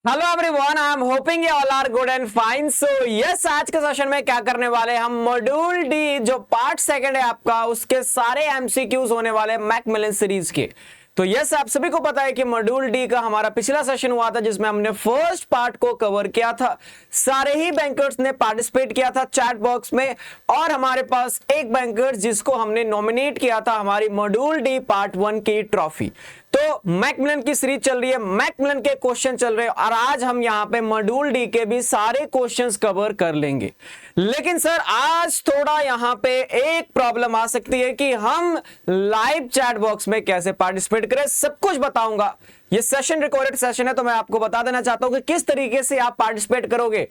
Hello everyone, I am hoping you all are good and fine. So yes, आज के session में क्या करने वाले हम मॉड्यूल डी जो पार्ट सेकंड है आपका, उसके सारे एमसीक्यूज होने वाले मैकमिलन सीरीज के। तो यस, आप सभी को पता है कि मॉड्यूल डी का हमारा पिछला सेशन हुआ था जिसमें हमने फर्स्ट पार्ट को कवर किया था। सारे ही बैंकर्स ने पार्टिसिपेट किया था चैट बॉक्स में, और हमारे पास एक बैंकर जिसको हमने नॉमिनेट किया था हमारी मॉड्यूल डी पार्ट 1 की ट्रॉफी। तो मैकमिलन की सीरीज चल रही है, मैकमिलन के क्वेश्चन चल रहे हैं, और आज हम यहां पे मॉड्यूल डी के भी सारे क्वेश्चंस कवर कर लेंगे। लेकिन सर आज थोड़ा यहां पे एक प्रॉब्लम आ सकती है कि हम लाइव चैट बॉक्स में कैसे पार्टिसिपेट करें। सब कुछ बताऊंगा। ये सेशन रिकॉर्डेड सेशन है, तो मैं आपको बता देना चाहता हूं कि किस तरीके से आप पार्टिसिपेट करोगे।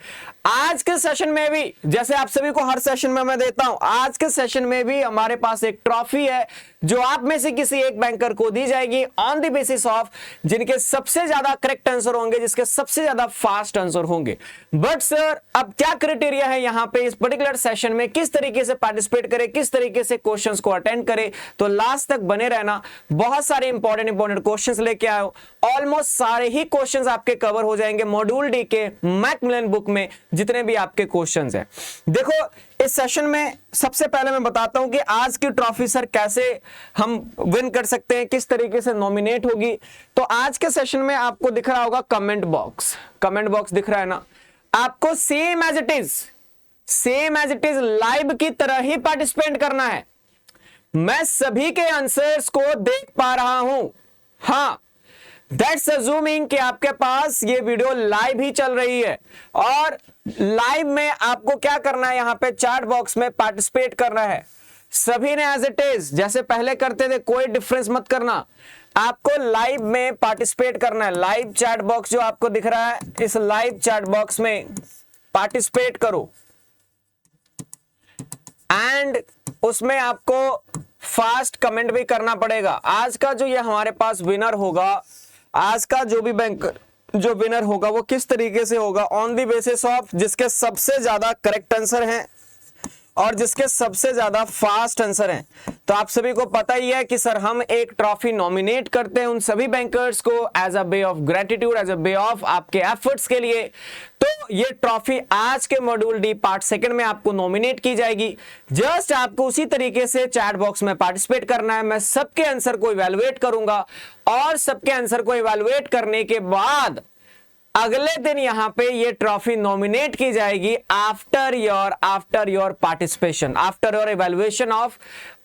आज के सेशन में भी, जैसे आप सभी को हर सेशन में मैं देता हूं, आज के सेशन में भी हमारे पास एक ट्रॉफी है जो आप में से किसी एक बैंकर को दी जाएगी ऑन द बेसिस ऑफ जिनके सबसे ज्यादा करेक्ट आंसर होंगे, जिसके सबसे ज्यादा फास्ट आंसर होंगे। बट सर अब क्या क्राइटेरिया है यहां पे इस पर्टिकुलर सेशन में, किस तरीके से पार्टिसिपेट करें, किस तरीके से क्वेश्चंस को अटेंड करें, तो लास्ट तक बने रहना। बहुत सारे इंपॉर्टेंट क्वेश्चंस लेके आए, ऑलमोस्ट सारे ही क्वेश्चंस आपके कवर हो जाएंगे मॉड्यूल डी के मैकमिलन बुक में जितने भी आपके क्वेश्चंस हैं। देखो इस सेशन में सबसे पहले मैं बताता हूं कि आज की ट्रॉफी सर कैसे हम विन कर सकते हैं, किस तरीके से नॉमिनेट होगी। तो आज के सेशन में आपको दिख रहा होगा कमेंट बॉक्स दिख रहा है ना आपको। Same as it is live की तरह ही पार्टिसिपेट करना है। मैं सभी के आंसर्स को देख पा रहा हूं, हाँ, दैट्स अज्यूमिंग कि आपके पास ये वीडियो लाइव ही चल रही है, और लाइव में आपको क्या करना है, यहां पे चैट बॉक्स में पार्टिसिपेट करना है। सभी ने एज इट इज जैसे पहले करते थे, कोई डिफरेंस मत करना, आपको लाइव में पार्टिसिपेट करना है। लाइव चैट बॉक्स जो आपको दिख रहा है, इस लाइव चैट बॉक्स में पार्टिसिपेट करो, एंड उसमें आपको फास्ट कमेंट भी करना पड़ेगा। आज का जो ये हमारे पास विनर होगा, आज का जो भी बैंकर जो विनर होगा वो किस तरीके से होगा, ऑन द बेसिस ऑफ जिसके सबसे ज्यादा करेक्ट आंसर हैं और जिसके सबसे ज्यादा फास्ट आंसर हैं। तो आप सभी को पता ही है कि सर हम एक ट्रॉफी नॉमिनेट करते हैं उन सभी बैंकर्स को as a way of gratitude, as a way of आपके एफर्ट्स के लिए। तो ये ट्रॉफी आज के मॉड्यूल डी पार्ट सेकंड में आपको नॉमिनेट की जाएगी। जस्ट आपको उसी तरीके से चैट बॉक्स में पार्टिसिपेट करना है। मैं सबके आंसर को इवैल्यूएट करूंगा, और सबके आंसर को इवैल्यूएट करने के बाद अगले दिन यहां पे ये ट्रॉफी नॉमिनेट की जाएगी after your participation, after your evaluation of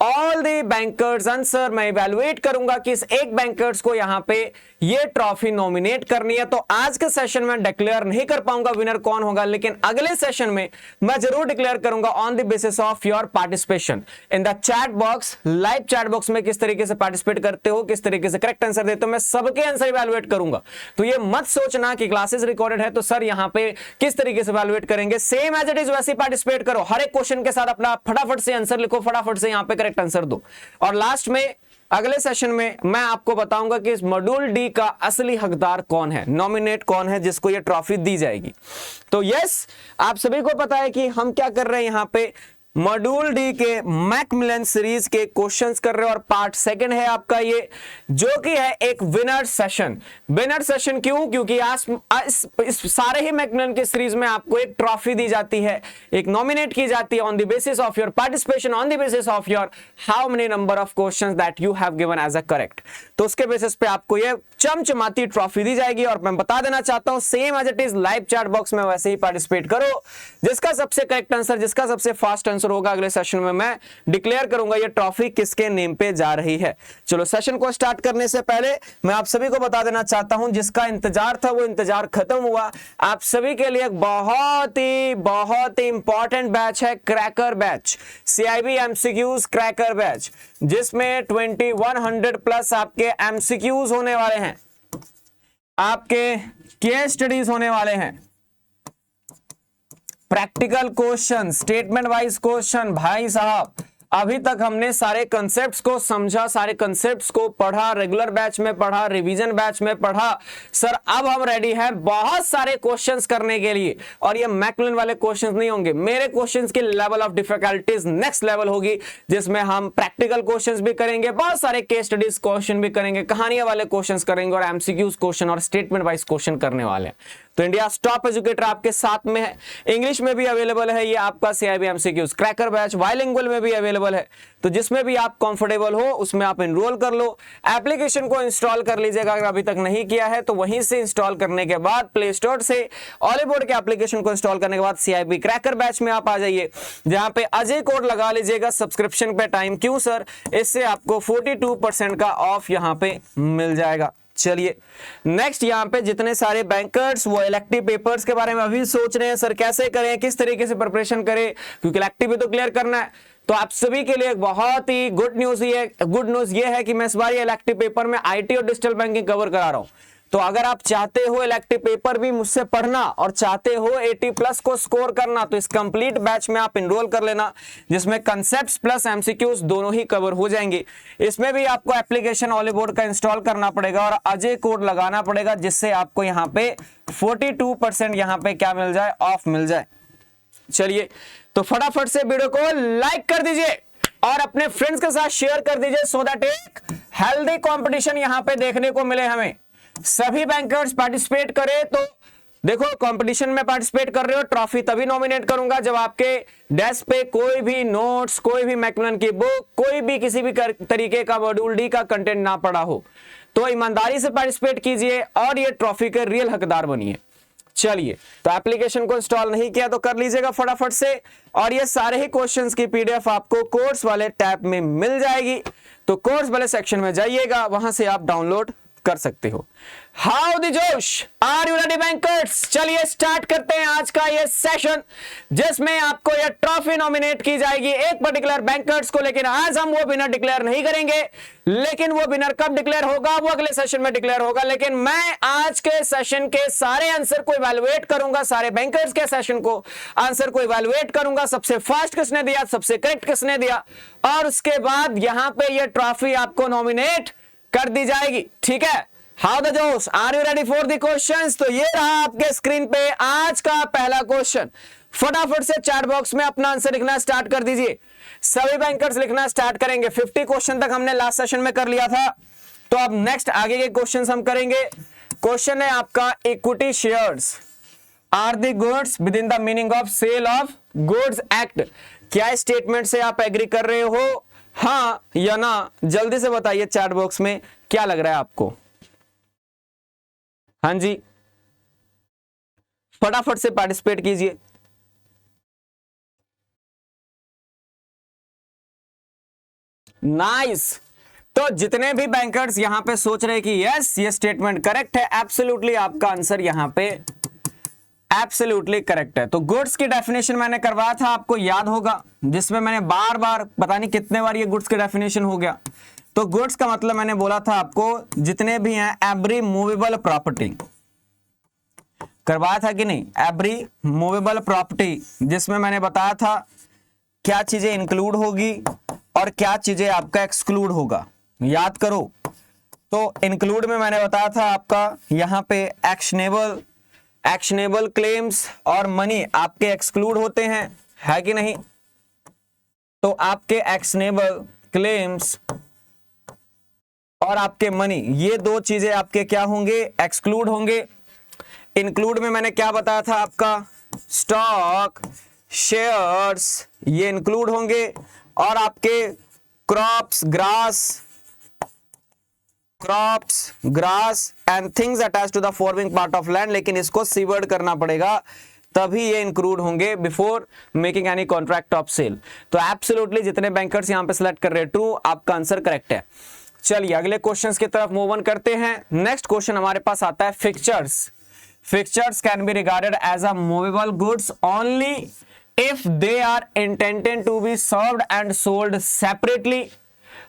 all the bankers answer. मैं इवैल्यूएट करूंगा कि इस एक बैंकर्स को यहां पे ये ट्रॉफी नॉमिनेट करनी है। तो आज के सेशन में डिक्लेयर नहीं कर पाऊंगा विनर कौन होगा, लेकिन अगले सेशन में मैं जरूर डिक्लेयर करूंगा on the basis of your participation in the chat box. Live chat box में किस तरीके से पार्टिसिपेट करते हो, किस तरीके से करेक्ट आंसर देते हो, मैं सबके आंसर इवैल्यूएट करूंगा। तो ये मत सोचना कि क्लासेस रिकॉर्डेड है तो सर यहां पे किस तरीके से इवैल्यूएट करेंगे। सेम एज इट इज वैसे पार्टिसिपेट करो, हर एक क्वेश्चन के साथ अपना फटाफट से आंसर लिखो, फटाफट से यहां पे करेक्ट आंसर दो, और लास्ट में अगले सेशन में मैं आपको बताऊंगा कि इस मॉड्यूल डी का असली हकदार कौन है, नॉमिनेट कौन है जिसको ये ट्रॉफी दी जाएगी। तो यस, आप सभी को पता है कि हम क्या कर रहे हैं, यहां पे मॉड्यूल डी के मैकमिलन सीरीज के क्वेश्चंस कर रहे हैं, और पार्ट सेकंड है आपका ये, जो कि है एक विनर सेशन। विनर सेशन क्यों? क्योंकि इस सारे ही मैकमिलन के सीरीज में आपको एक ट्रॉफी दी जाती है, एक नॉमिनेट की जाती है on the basis of your participation, on the basis of your how many number of questions that you have given as a correct. तो उसके बेसिस पे आपको ये चमचमाती ट्रॉफी दी जाएगी। और मैं बता देना चाहता हूं same as it is live chat box में वैसे ही पार्टिसिपेट करो। जिसका सबसे करेक्ट आंसर, जिसका सबसे फास्ट आंसर होगा, अगले सेशन में मैं डिक्लेयर करूंगा ये ट्रॉफी किसके नेम पे जा रही है। चलो सेशन को स्टार्ट करने से पहले मैं आप सभी को बता देना चाहता हूं, जिसका इंतजार था वो इंतजार खत्म हुआ। आप सभी के लिए एक बहुत ही इंपॉर्टेंट बैच है, cracker batch, CIB MCQs cracker batch, जिसमें 2100 प्लस आपके MCQs होने वाले हैं, आपके केस स्टडीज होने वाले हैं, practical question, statement wise question. भाई साहब अभी तक हमने सारे कंसेप्ट्स को समझा, सारे कंसेप्ट्स को पढ़ा, रेगुलर बैच में पढ़ा, रिवीजन बैच में पढ़ा। सर अब हम रेडी हैं बहुत सारे क्वेश्चंस करने के लिए, और ये मैकमिलन वाले क्वेश्चंस नहीं होंगे, मेरे क्वेश्चंस की level of difficulties next level होगी, जिसमें हम प्रैक्टिकल क्वेश्चंस भी करेंगे, बहुत सारे केस स्टडीज क्वेश्चन भी करेंगे, कहानियां वाले क्वेश्चंस करेंगे, और एमसीक्यूज क्वेश्चन और स्टेटमेंट वाइज क्वेश्चन करने वाले हैं। तो इंडिया टॉप एजुकेटर आपके साथ में है, इंग्लिश में भी अवेलेबल है ये आपका CIB MCQs cracker batch, bilingual में भी अवेलेबल है, तो जिसमें भी आप कंफर्टेबल हो उसमें आप एनरोल कर लो। एप्लीकेशन को इंस्टॉल कर लीजिएगा अगर अभी तक नहीं किया है, तो वहीं से इंस्टॉल करने के बाद प्ले स्टोर से ऑलीबोर्ड के एप्लीकेशन को इंस्टॉल करने के बाद CIB क्रैकर बैच में आप आ जाइए, जहां पे अजय कोड लगा लीजिएगा सब्सक्रिप्शन पे टाइम। क्यों सर? इससे आपको 42% का ऑफ यहां पे मिल जाएगा। चलिए नेक्स्ट, यहाँ पे जितने सारे बैंकर्स वो इलेक्टिव पेपर्स के बारे में अभी सोच रहे हैं सर कैसे करें, किस तरीके से प्रिपरेशन करें, क्योंकि इलेक्टिव भी तो क्लियर करना है। तो आप सभी के लिए एक बहुत ही गुड न्यूज ये है कि मैं इस बार ये इलेक्टिव पेपर में IT और डिजिटल बैंकिंग कवर करा रहा हूं। तो अगर आप चाहते हो इलेक्टिव पेपर भी मुझसे पढ़ना और चाहते हो 80+ को स्कोर करना, तो इस कंप्लीट बैच में आप एनरोल कर लेना, जिसमें कंसेप्ट्स प्लस MCQs दोनों ही कवर हो जाएंगे। इसमें भी आपको एप्लीकेशन ऑलीबोर्ड का इंस्टॉल करना पड़ेगा और अजय कोड लगाना पड़ेगा, जिससे आपको यहाँ पे 42% यहाँ पे क्या मिल जाए, ऑफ मिल जाए। चलिए तो फटाफट से वीडियो को लाइक कर दीजिए और अपने फ्रेंड्स के साथ शेयर कर दीजिए, सो दैट एक हेल्दी कंपटीशन यहाँ पे देखने को मिले हमें। सभी बैंकर्स पार्टिसिपेट करें। तो देखो कंपटीशन में पार्टिसिपेट कर रहे हो, ट्रॉफी तभी नॉमिनेट करूंगा जब आपके डेस्क पे कोई भी नोट्स, कोई भी मैकमिलन की बुक, कोई भी किसी भी तरीके का मॉड्यूल D का कंटेंट ना पड़ा हो। तो ईमानदारी से पार्टिसिपेट कीजिए और ये ट्रॉफी के रियल हकदार बनिए। चलिए तो एप्लीकेशन को इंस्टॉल नहीं किया तो कर लीजिएगा फटाफट से, और ये सारे ही क्वेश्चंस की PDF आपको कोर्स वाले टैब में मिल जाएगी। तो कोर्स वाले सेक्शन में जाइएगा, वहां से आप डाउनलोड कर सकते हो। हाउ द जोश, आर यू रेडी बैंकर्स? चलिए स्टार्ट करते हैं आज का ये सेशन, जिसमें आपको ये ट्रॉफी नॉमिनेट की जाएगी एक पर्टिकुलर बैंकर्स को। लेकिन आज हम वो विनर डिक्लेयर नहीं करेंगे, लेकिन वो विनर कब डिक्लेयर होगा, वो अगले सेशन में डिक्लेयर होगा। लेकिन मैं आज के सेशन के सारे आंसर को इवैल्यूएट करूंगा, सारे बैंकर्स के सेशन को आंसर को इवैल्यूएट करूंगा, सबसे फास्ट किसने दिया, सबसे करेक्ट किसने दिया, और उसके बाद यहां पे ये ट्रॉफी आपको नॉमिनेट कर दी जाएगी। ठीक है, हाउ द जोश, are you ready for the questions? तो ये रहा आपके स्क्रीन पे आज का पहला क्वेश्चन। फटाफट से चैट बॉक्स में अपना आंसर लिखना स्टार्ट कर दीजिए। सभी बैंकर्स लिखना स्टार्ट करेंगे। 50 क्वेश्चन तक हमने लास्ट सेशन में कर लिया था, तो अब नेक्स्ट आगे के क्वेश्चंस हम करेंगे। क्वेश्चन है आपका, equity shares are the goods within the meaning of sale of goods act. क्या स्टेटमेंट से आप एग्री कर रहे हो, हाँ या ना? जल्दी से बताइए चैट बॉक्स में क्या लग रहा है आपको। हाँ जी, फटाफट से पार्टिसिपेट कीजिए। नाइस। तो जितने भी बैंकर्स यहां पे सोच रहे कि यस ये स्टेटमेंट करेक्ट है, एब्सोल्युटली आपका आंसर यहां पे एब्सोल्युटली करेक्ट है। तो गुड्स की डेफिनेशन मैंने करवाया था, आपको याद होगा, जिसमें मैंने बार बार पता नहीं कितने बार ये गुड्स की डेफिनेशन हो गया। तो गुड्स का मतलब मैंने बोला था आपको जितने भी हैं एवरी मूवेबल प्रॉपर्टी, करवाया था कि नहीं? एवरी मूवेबल प्रॉपर्टी, जिसमें मैंने बताया था क्या चीजें इंक्लूड होगी और क्या चीजें आपका एक्सक्लूड होगा, याद करो। तो इंक्लूड में मैंने बताया था आपका यहां पे एक्शनेबल क्लेम्स और मनी आपके एक्सक्लूड होते हैं, है कि नहीं? तो आपके एक्शनेबल क्लेम्स और आपके मनी, ये दो चीजें आपके क्या होंगे, एक्सक्लूड होंगे। इंक्लूड में मैंने क्या बताया था आपका, स्टॉक, शेयर्स, ये इंक्लूड होंगे, और आपके crops, grass and things attach to the forming part of land, लेकिन इसको सीवर्ड करना पड़ेगा तभी ये इंक्लूड होंगे before making any contract of sale. तो एब्सोल्युटली जितने बैंकर्स यहां पे सिलेक्ट कर रहे हैं ट्रू, आपका आंसर करेक्ट है। चलिए अगले क्वेश्चंस की तरफ मूव ऑन करते हैं। नेक्स्ट क्वेश्चन हमारे पास आता है fixtures can be regarded as a movable goods only if they are intended to be served and sold separately.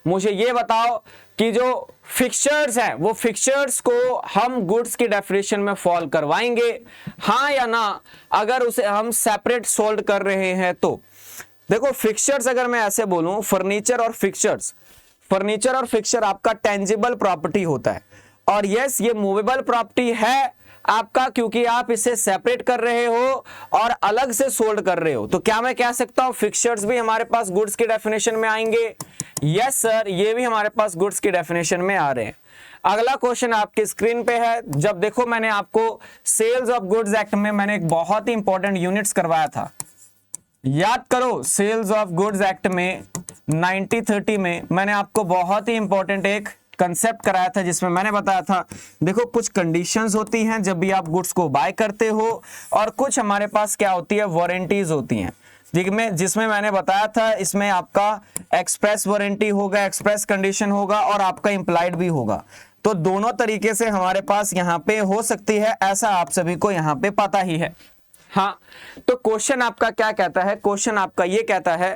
मुझे ये बताओ कि जो फिक्चर्स हैं वो फिक्चर्स को हम गुड्स की डेफिनेशन में फॉल करवाएंगे, हाँ या ना? अगर उसे हम सेपरेट सोल्ड कर रहे हैं तो देखो फिक्सचर्स अगर मैं ऐसे बोलूं, फर्नीचर और फिक्सचर्स, फर्नीचर और फिक्सचर आपका टेंजिबल प्रॉपर्टी होता है, और यस ये मूवेबल प्रॉपर्टी है आपका, क्योंकि आप इसे सेपरेट कर रहे हो और अलग से सोल्ड कर रहे हो। तो क्या मैं कह सकता हूं फिक्सचर्स भी हमारे पास गुड्स की डेफिनेशन में आएंगे? यस सर, ये भी हमारे पास गुड्स की डेफिनेशन में आ रहे हैं। अगला क्वेश्चन आपके स्क्रीन पे है। जब देखो मैंने आपको सेल्स ऑफ गुड्स एक्ट में मैंने एक बहुत ही इंपॉर्टेंट यूनिट्स करवाया था, याद करो सेल्स ऑफ गुड्स एक्ट में 1930 में मैंने आपको बहुत ही इंपॉर्टेंट एक कंसेप्ट कराया था, जिसमें मैंने बताया था देखो कुछ कंडीशंस होती हैं जब भी आप गुड्स को बाय करते हो, और कुछ हमारे पास क्या होती है, वारंटीज होती हैं, जिसमें मैंने बताया था इसमें आपका एक्सप्रेस वारंटी होगा, एक्सप्रेस कंडीशन होगा, और आपका इंप्लाइड भी होगा। तो दोनों तरीके से हमारे पास यहाँ पे हो सकती है, ऐसा आप सभी को यहाँ पे पता ही है। हाँ, तो क्वेश्चन आपका क्या कहता है, क्वेश्चन आपका ये कहता है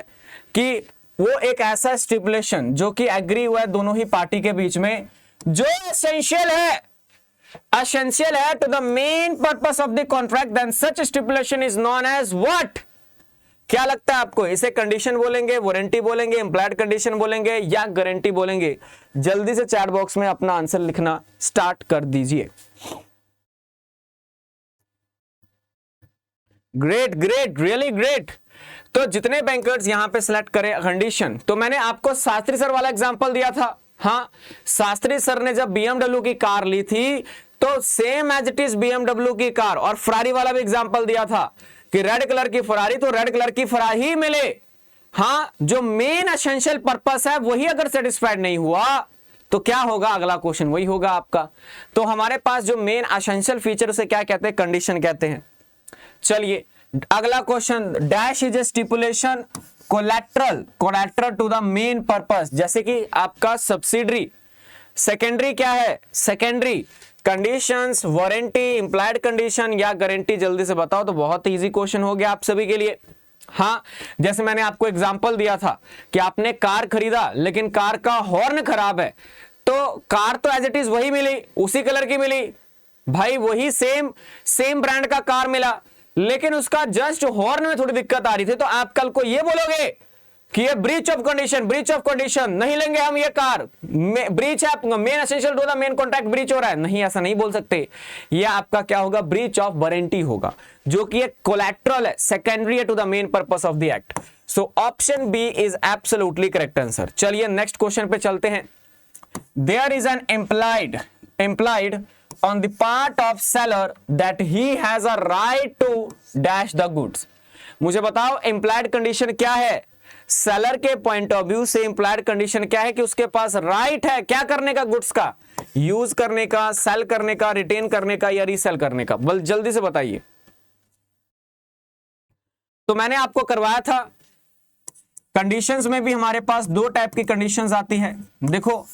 कि वो एक ऐसा स्टिपुलेशन जो कि एग्री हुआ है दोनों ही पार्टी के बीच में, जो एसेंशियल है to the main purpose of the contract, then such stipulation is known as what? क्या लगता है आपको, इसे कंडीशन बोलेंगे, वारंटी बोलेंगे, इंप्लाइड कंडीशन बोलेंगे, या गारंटी बोलेंगे? जल्दी से चैट बॉक्स में अपना आंसर लिखना स्टार्ट कर दीजिए। Great great, really great. तो जितने बैंकर्स यहां पे सिलेक्ट करें कंडीशन, तो मैंने आपको शास्त्री सर वाला एग्जांपल दिया था। हाँ, शास्त्री सर ने जब BMW की कार ली थी तो same as it is BMW की कार, और फरारी वाला भी एग्जांपल दिया था कि रेड कलर की फरारी, तो रेड कलर की फरारी ही मिले। हाँ, जो मेन एसेंशियल पर्पस है वही अगर सेटिस्फाइड नहीं हुआ तो क्या होगा? अगला क्वेश्चन वही होगा आपका। तो हमारे पास जो मेन एसेंशियल फीचर उसे क्या कहते हैं? कंडीशन कहते हैं। चलिए अगला question, dash is a stipulation collateral to the main purpose, जैसे कि आपका सब्सिडरी। सेकेंडरी क्या है? Secondary conditions, warranty, implied condition या गारंटी? जल्दी से बताओ। तो बहुत इजी क्वेश्चन हो गया आप सभी के लिए। हाँ, जैसे मैंने आपको एग्जांपल दिया था कि आपने कार खरीदा लेकिन कार का हॉर्न खराब है, तो कार तो एज इट इज वही मिली, उसी कलर की मिली भाई, वही सेम ब्रांड का कार मिला, लेकिन उसका जस्ट हॉर्न में थोड़ी दिक्कत आ रही थी। तो आप कल को ये बोलोगे कि ये ब्रीच ऑफ कंडीशन, नहीं लेंगे हम ये कार, ब्रीच है, main essential to the main contract breach हो रहा है। नहीं, ऐसा नहीं बोल सकते। ये आपका क्या होगा? ब्रीच ऑफ वारंटी होगा, जो कि एक कोलैटरल है, सेकेंडरी है to the main purpose of the act. So option B is absolutely correct answer. चलिए नेक्स्ट क्वेश्चन पे चलते हैं। There is an implied on the part of seller that he has a right to dash the goods। मुझे बताओ implied condition क्या है? Seller के point of view से इंप्लाइड कंडीशन क्या है? कि उसके पास राइट है क्या करने का? गुड्स का यूज करने का, सेल करने का, रिटेन करने का या रीसेल करने का? बल जल्दी से बताइए। तो मैंने आपको करवाया था, कंडीशंस में भी हमारे पास दो टाइप की कंडीशंस आती है। देखो,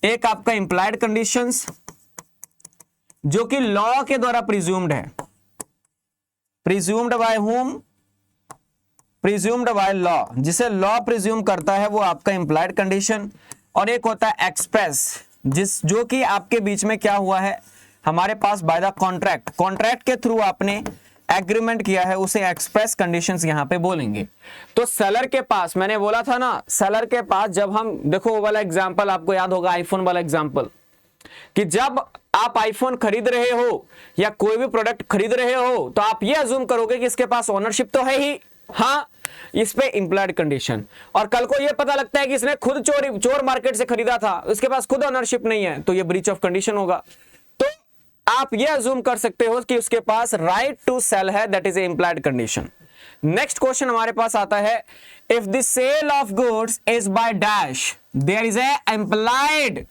एक आपका इंप्लाइड कंडीशंस जो कि लॉ के द्वारा प्रिज्यूम्ड है, presumed by whom? Presumed by law, जिसे लॉ प्रिज्यूम करता है वो आपका इंप्लाइड कंडीशन। और एक होता है एक्सप्रेस, जो कि आपके बीच में क्या हुआ है हमारे पास बाय द कॉन्ट्रैक्ट के थ्रू आपने एग्रीमेंट किया है, उसे एक्सप्रेस कंडीशंस यहां पे बोलेंगे। तो सेलर के पास, मैंने बोला था ना, सेलर के पास जब हम देखो वो वाला एग्जांपल आपको याद होगा, आईफोन वाला एग्जांपल, कि जब आप आईफोन खरीद रहे हो या कोई भी प्रोडक्ट खरीद रहे हो तो आप ये अज्यूम करोगे कि इसके पास ओनरशिप तो है ही। हाँ, इस पे इंप्लाइड कंडीशन। और कल को ये पता लगता है कि इसने खुद चोर मार्केट से खरीदा था, उसके पास खुद ओनरशिप नहीं है, तो ये ब्रीच ऑफ कंडीशन होगा। तो आप ये अज्यूम कर सकते हो कि उसके पास राइट टू सेल है, that is a implied condition. Next question हमारे पास आता है, if the sale of goods is by dash there is a implied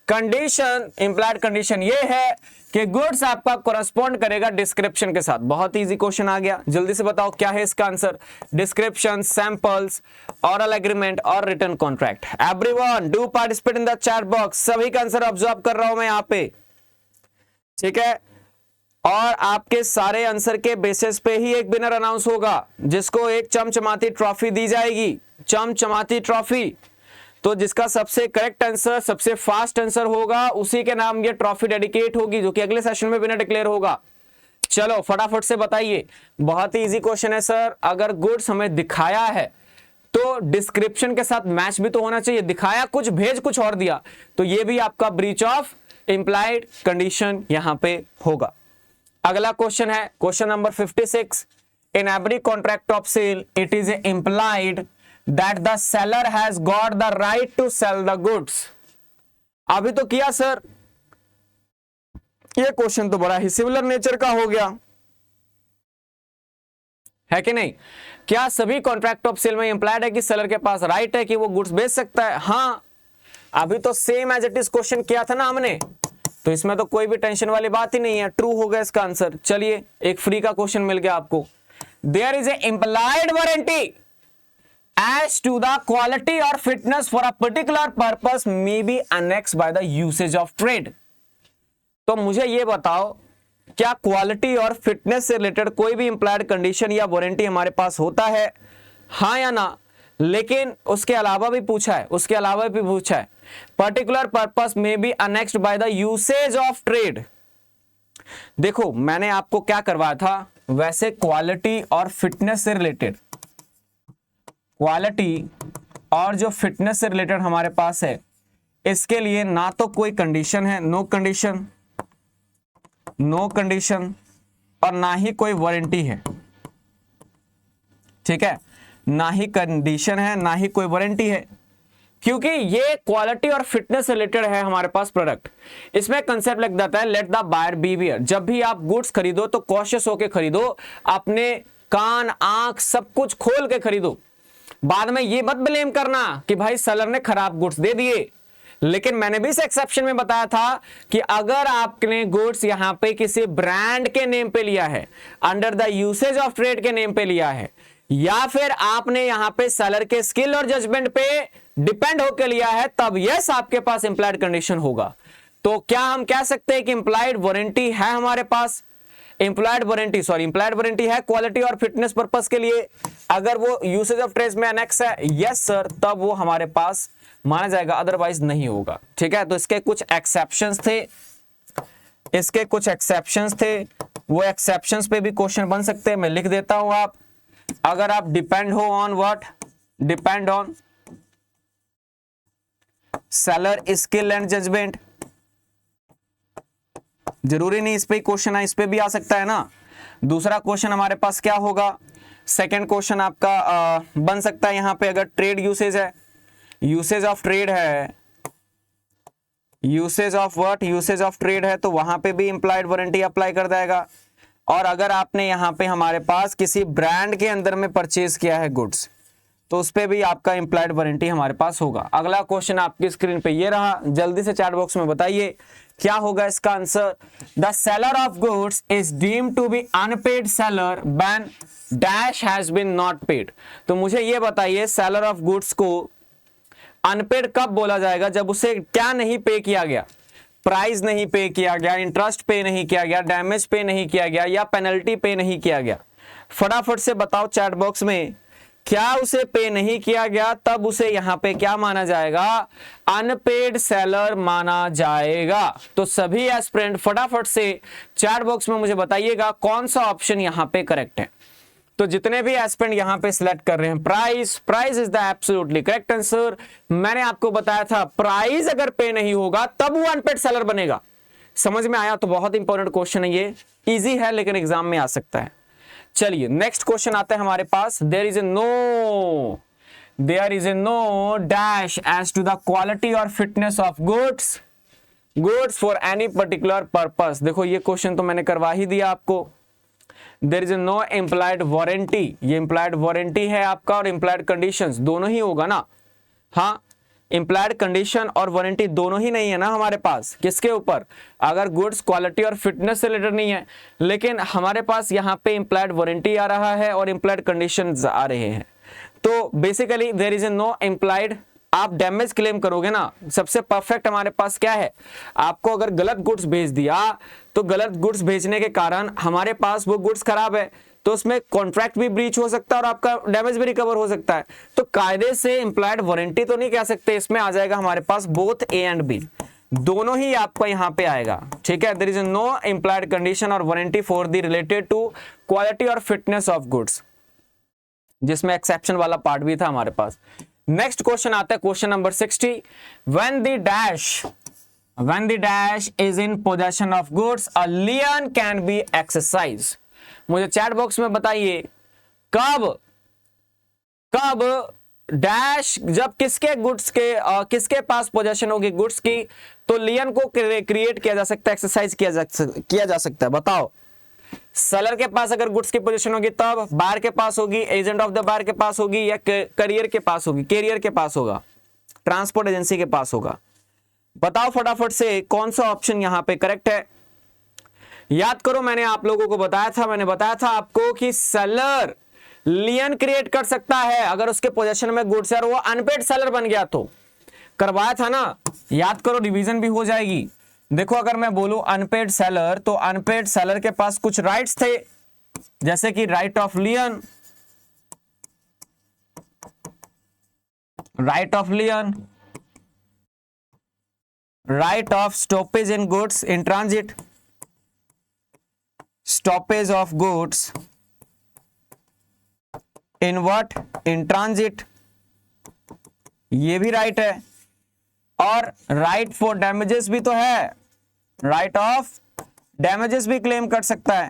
condition. Implied condition ये है कि गुड्स आपका कोरस्पॉन्ड करेगा डिस्क्रिप्शन के साथ। बहुत इजी क्वेश्चन आ गया, जल्दी से बताओ क्या है इसका answer? Description, samples, oral agreement और written contract. Everyone do participate in the chat box. सभी का आंसर ऑब्जर्व कर रहा हूं मैं यहाँ पे, ठीक है? और आपके सारे आंसर के बेसिस पे ही एक विनर अनाउंस होगा, जिसको एक चमचमाती ट्रॉफी दी जाएगी, चमचमाती ट्रॉफी। तो जिसका सबसे करेक्ट आंसर, सबसे फास्ट आंसर होगा, उसी के नाम ये ट्रॉफी डेडिकेट होगी, जो कि अगले सेशन में विनर डिक्लेयर होगा। चलो फटाफट से बताइए, बहुत ही इजी क्वेश्चन है सर। अगर गुड्स हमें दिखाया है तो डिस्क्रिप्शन के साथ मैच भी तो होना चाहिए, दिखाया कुछ भेज कुछ और दिया, तो ये भी आपका ब्रीच ऑफ इंप्लाइड कंडीशन यहां पे होगा। अगला क्वेश्चन है question number 56। In every contract of sale it is implied that the seller has got the right to sell the goods. अभी तो किया सर, ये क्वेश्चन तो बड़ा ही सिमिलर नेचर का हो गया है कि नहीं? क्या सभी कॉन्ट्रैक्ट ऑफ सेल में इंप्लाइड है कि सेलर के पास राइट है कि वो गुड्स बेच सकता है? हाँ, अभी तो same as it is question किया था ना हमने, तो इसमें तो कोई भी टेंशन वाली बात ही नहीं है, ट्रू हो गया इसका आंसर। चलिए एक फ्री का क्वेश्चन मिल गया आपको। There is a implied warranty as to the quality और fitness for a particular purpose may be annexed by the usage of trade. तो मुझे ये बताओ, क्या क्वालिटी और फिटनेस से रिलेटेड कोई भी इंप्लाइड कंडीशन या वारंटी हमारे पास होता है? हाँ या ना? लेकिन उसके अलावा भी पूछा है, पर्टिकुलर पर्पस में be annexed by the usage of trade. देखो मैंने आपको क्या करवाया था, वैसे क्वालिटी और फिटनेस से रिलेटेड, क्वालिटी और जो फिटनेस से रिलेटेड हमारे पास है, इसके लिए ना तो कोई कंडीशन है, नो कंडीशन, और ना ही कोई वारंटी है। ठीक है, ना ही कंडीशन है ना ही कोई वारंटी है, क्योंकि ये क्वालिटी और फिटनेस रिलेटेड है हमारे पास प्रोडक्ट। इसमें कंसेप्ट लग जाता है let the buyer beware. जब भी आप गुड्स खरीदो तो कॉशियस होके खरीदो, अपने कान आंख सब कुछ खोल के खरीदो। बाद में ये मत ब्लेम करना कि भाई सेलर ने खराब गुड्स दे दिए। लेकिन मैंने भी इस एक्सेप्शन में बताया था कि अगर आपने गुड्स यहां पे किसी ब्रांड के नेम पे लिया है, under the usage of trade के नेम पे लिया है, या फिर आपने यहां पे सेलर के स्किल और जजमेंट पे डिपेंड होकर लिया है, तब यस आपके पास इंप्लाइड कंडीशन होगा। तो क्या हम कह सकते हैं कि इंप्लाइड वारंटी है हमारे पास? इंप्लाइड वारंटी है क्वालिटी और फिटनेस पर्पस के लिए, अगर वो यूसेज ऑफ ट्रेड में अनेक्स है, यस सर, तब वो हमारे पास माना जाएगा, अदरवाइज नहीं होगा। ठीक है, तो इसके कुछ एक्सेप्शंस थे, वो एक्सेप्शंस पे भी क्वेश्चन बन सकते हैं। मैं लिख देता हूं, आप अगर आप डिपेंड हो on what, depend on seller skill and judgement, जरूरी नहीं इस पे क्वेश्चन है, इस पे भी आ सकता है ना। दूसरा क्वेश्चन हमारे पास क्या होगा, सेकंड क्वेश्चन आपका बन सकता है यहां पे, अगर ट्रेड यूसेज है, यूसेज ऑफ ट्रेड है, usage of what, usage of trade है, तो वहां पे भी इंप्लाइड वारंटी अप्लाई कर जाएगा। और अगर आपने यहां पे हमारे पास किसी ब्रांड के अंदर में परचेज किया है गुड्स, तो उस पे भी आपका इंप्लाइड वारंटी हमारे पास होगा। अगला क्वेश्चन आपकी स्क्रीन पे ये रहा, जल्दी से चैट बॉक्स में बताइए क्या होगा इसका answer. The seller of goods is deemed to be unpaid seller when dash has been not paid. तो मुझे ये बताइए, सेलर ऑफ गुड्स को अनपेड कब बोला जाएगा? जब उसे क्या नहीं पे किया गया, प्राइस नहीं पे किया गया, इंटरेस्ट पे नहीं किया गया, डैमेज पे नहीं किया गया, या पेनल्टी पे नहीं किया गया। फटाफट से बताओ चैट बॉक्स में, क्या उसे पे नहीं किया गया, तब उसे यहां पे क्या माना जाएगा? अनपेड सेलर माना जाएगा। तो सभी एस्पिरेंट फटाफट से चैट बॉक्स में मुझे बताइएगा कौन सा ऑप्शन यहां पे करेक्ट है। तो जितने भी एस्पिरेंट यहां पे सिलेक्ट कर रहे हैं price is the absolutely correct answer. मैंने आपको बताया था प्राइस अगर पे नहीं होगा तब वो अनपेड सेलर बनेगा। समझ में आया? तो बहुत इंपॉर्टेंट क्वेश्चन है ये, इजी है लेकिन एग्जाम में आ सकता है। चलिए नेक्स्ट क्वेश्चन आता है हमारे पास, there is a no dash as to the quality और fitness of goods for any particular purpose. देखो ये क्वेश्चन तो मैंने करवा ही दिया आपको। There is no implied warranty, ये इंप्लाइड वारंटी है आपका, और इंप्लाइड कंडीशंस दोनों ही होगा ना। हाँ, इंप्लाइड कंडीशन और वारंटी दोनों ही नहीं है ना हमारे पास। किसके ऊपर? अगर गुड्स क्वालिटी और फिटनेस से रिलेटेड नहीं है, लेकिन हमारे पास यहाँ पे इंप्लाइड वारंटी आ रहा है और इंप्लाइड कंडीशंस आ रहे हैं। तो basically there is no implied, आप डैमेज क्लेम करोगे ना, सबसे परफेक्ट हमारे पास क्या है, आपको अगर गलत गुड्स भेज दिया तो गलत गुड्स भेजने के कारण हमारे पास वो गुड्स खराब है, तो उसमें कॉन्ट्रैक्ट भी ब्रीच हो सकता है और आपका डैमेज भी रिकवर हो सकता है। तो कायदे से इंप्लाइड वारंटी तो नहीं कह सकते, इसमें आ जाएगा हमारे पास बोथ ए एंड बी। दोनों ही आपका यहां पे आएगा, ठीक है। There is no implied condition और warranty for the related to quality और फिटनेस ऑफ गुड्स, जिसमें एक्सेप्शन वाला पार्ट भी था हमारे पास। नेक्स्ट क्वेश्चन आता है question number 60, when the dash is in possession of goods a lien can be exercise. मुझे चैट बॉक्स में बताइए कब डैश जब किसके पास पोजेशन होगी गुड्स की, तो लियन को क्रिएट किया जा सकता है, एक्सरसाइज किया जा सकता है। बताओ, सेलर के पास अगर गुड्स की पोजीशन होगी तब, बायर के पास होगी, एजेंट ऑफ द बायर के पास होगी, या कैरियर के पास होगा, ट्रांसपोर्ट एजेंसी के पास होगा। बताओ फटाफट से कौन सा ऑप्शन यहां पे करेक्ट है। याद करो, मैंने आप लोगों को बताया था आपको कि सेलर लियन क्रिएट कर सकता है अगर उसके पोजीशन में गुड्स है और वो अनपेड सेलर बन गया तो। करवाया था ना, याद करो, रिवीजन भी हो जाएगी। देखो, अगर मैं बोलूं अनपेड सेलर, तो अनपेड सेलर के पास कुछ राइट्स थे, जैसे कि right of लियन, right of stoppage in goods in transit, stoppage of goods in what, in transit, ये भी राइट है। और राइट फॉर डैमेजेस भी तो है, राइट ऑफ डैमेजेस भी क्लेम कर सकता है।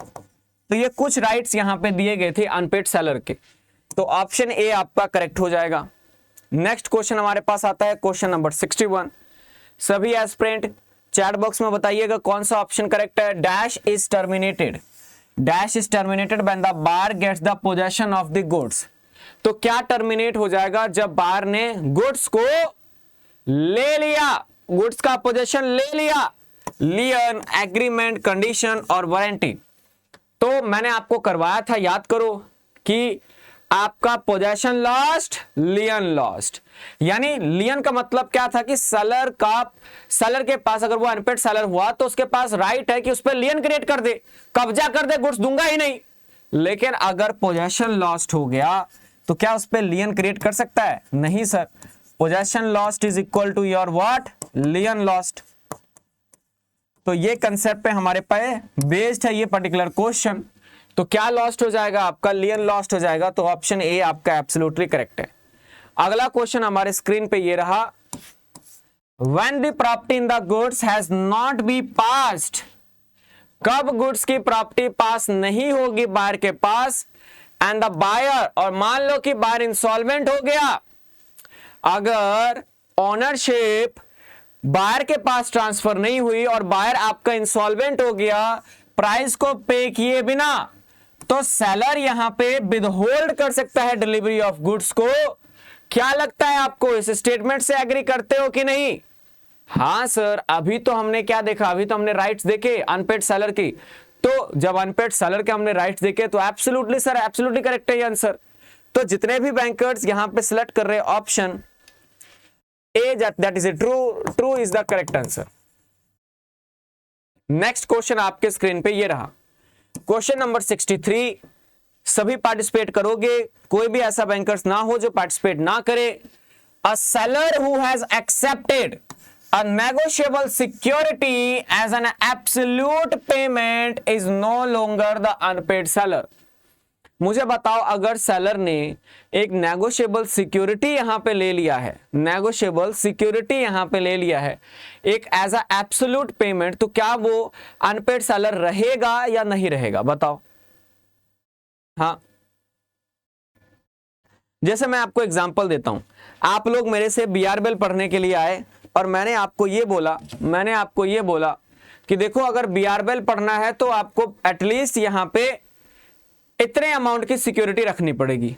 तो ये कुछ राइट्स यहां पे दिए गए थे अनपेड सेलर के, तो ऑप्शन ए आपका करेक्ट हो जाएगा। नेक्स्ट क्वेश्चन हमारे पास आता है क्वेश्चन नंबर 61। सभी एस्पिरेंट चैट बॉक्स में बताइएगा कौन सा ऑप्शन करेक्ट है। Dash is terminated when the buyer gets the possession of the goods. तो क्या टर्मिनेट हो जाएगा जब बायर ने गुड्स को ले लिया, गुड्स का पोजेशन ले लिया, लियन, एग्रीमेंट, कंडीशन और वारंटी। तो मैंने आपको करवाया था, याद करो, कि आपका पोजेशन लॉस्ट, लियन लॉस्ट। यानी लियन का मतलब क्या था कि सेलर के पास अगर वो अनपेड सेलर हुआ तो उसके पास राइट है कि उस पर लियन क्रिएट कर दे, कब्जा कर दे, गुड्स दूंगा ही नहीं। लेकिन अगर पोजेशन लॉस्ट हो गया तो क्या उस पर लियन क्रिएट कर सकता है? नहीं sir. Possession lost is equal to your what, lien lost. तो ये कंसेप्ट पे हमारे पे बेस्ड है ये पर्टिकुलर क्वेश्चन। तो क्या लॉस्ट हो जाएगा आपका? लियन लॉस्ट हो जाएगा। तो ऑप्शन ए आपका एब्सोल्युटली करेक्ट है। अगला क्वेश्चन हमारे स्क्रीन पे ये रहा, when the property in the goods has not be passed. कब गुड्स की प्रॉपर्टी पास नहीं होगी बायर के पास, एंड द बायर, और मान लो कि बायर इंसॉल्वेंट हो गया। अगर ओनरशिप बायर के पास ट्रांसफर नहीं हुई और बायर आपका इंसॉल्वेंट हो गया प्राइस को पे किए बिना, तो सेलर यहां पे विदहोल्ड कर सकता है डिलीवरी ऑफ गुड्स को। क्या लगता है आपको? इस स्टेटमेंट से एग्री करते हो कि नहीं? हाँ सर, अभी तो हमने क्या देखा, अभी तो हमने राइट्स देखे अनपेड सेलर की। तो जब अनपेड सेलर के हमने राइट्स देखे तो एब्सोल्युटली सर, एब्सोल्युटली करेक्ट है ये आंसर। तो जितने भी बैंकर्स यहां पे सिलेक्ट कर रहे हैं option A, that is A true is the correct answer. Next question आपके स्क्रीन पे ये रहा, क्वेश्चन नंबर 63। सभी पार्टिसिपेट करोगे, कोई भी ऐसा बैंकर्स ना हो जो पार्टिसिपेट ना करे। A seller who has accepted a negotiable security as an absolute payment is no longer the unpaid seller। मुझे बताओ, अगर सेलर ने एक नेगोशिएबल सिक्योरिटी यहां पे ले लिया है, नेगोशिएबल सिक्योरिटी यहां पे ले लिया है एक एज अ एब्सोल्यूट पेमेंट, तो क्या वो अनपेड सेलर रहेगा या नहीं रहेगा? बताओ। हाँ, जैसे मैं आपको एग्जांपल देता हूं, आप लोग मेरे से बीआरबीएल पढ़ने के लिए आए और मैंने आपको ये बोला कि देखो, अगर बीआरबीएल पढ़ना है तो आपको एटलीस्ट यहां पे इतने अमाउंट की सिक्योरिटी रखनी पड़ेगी,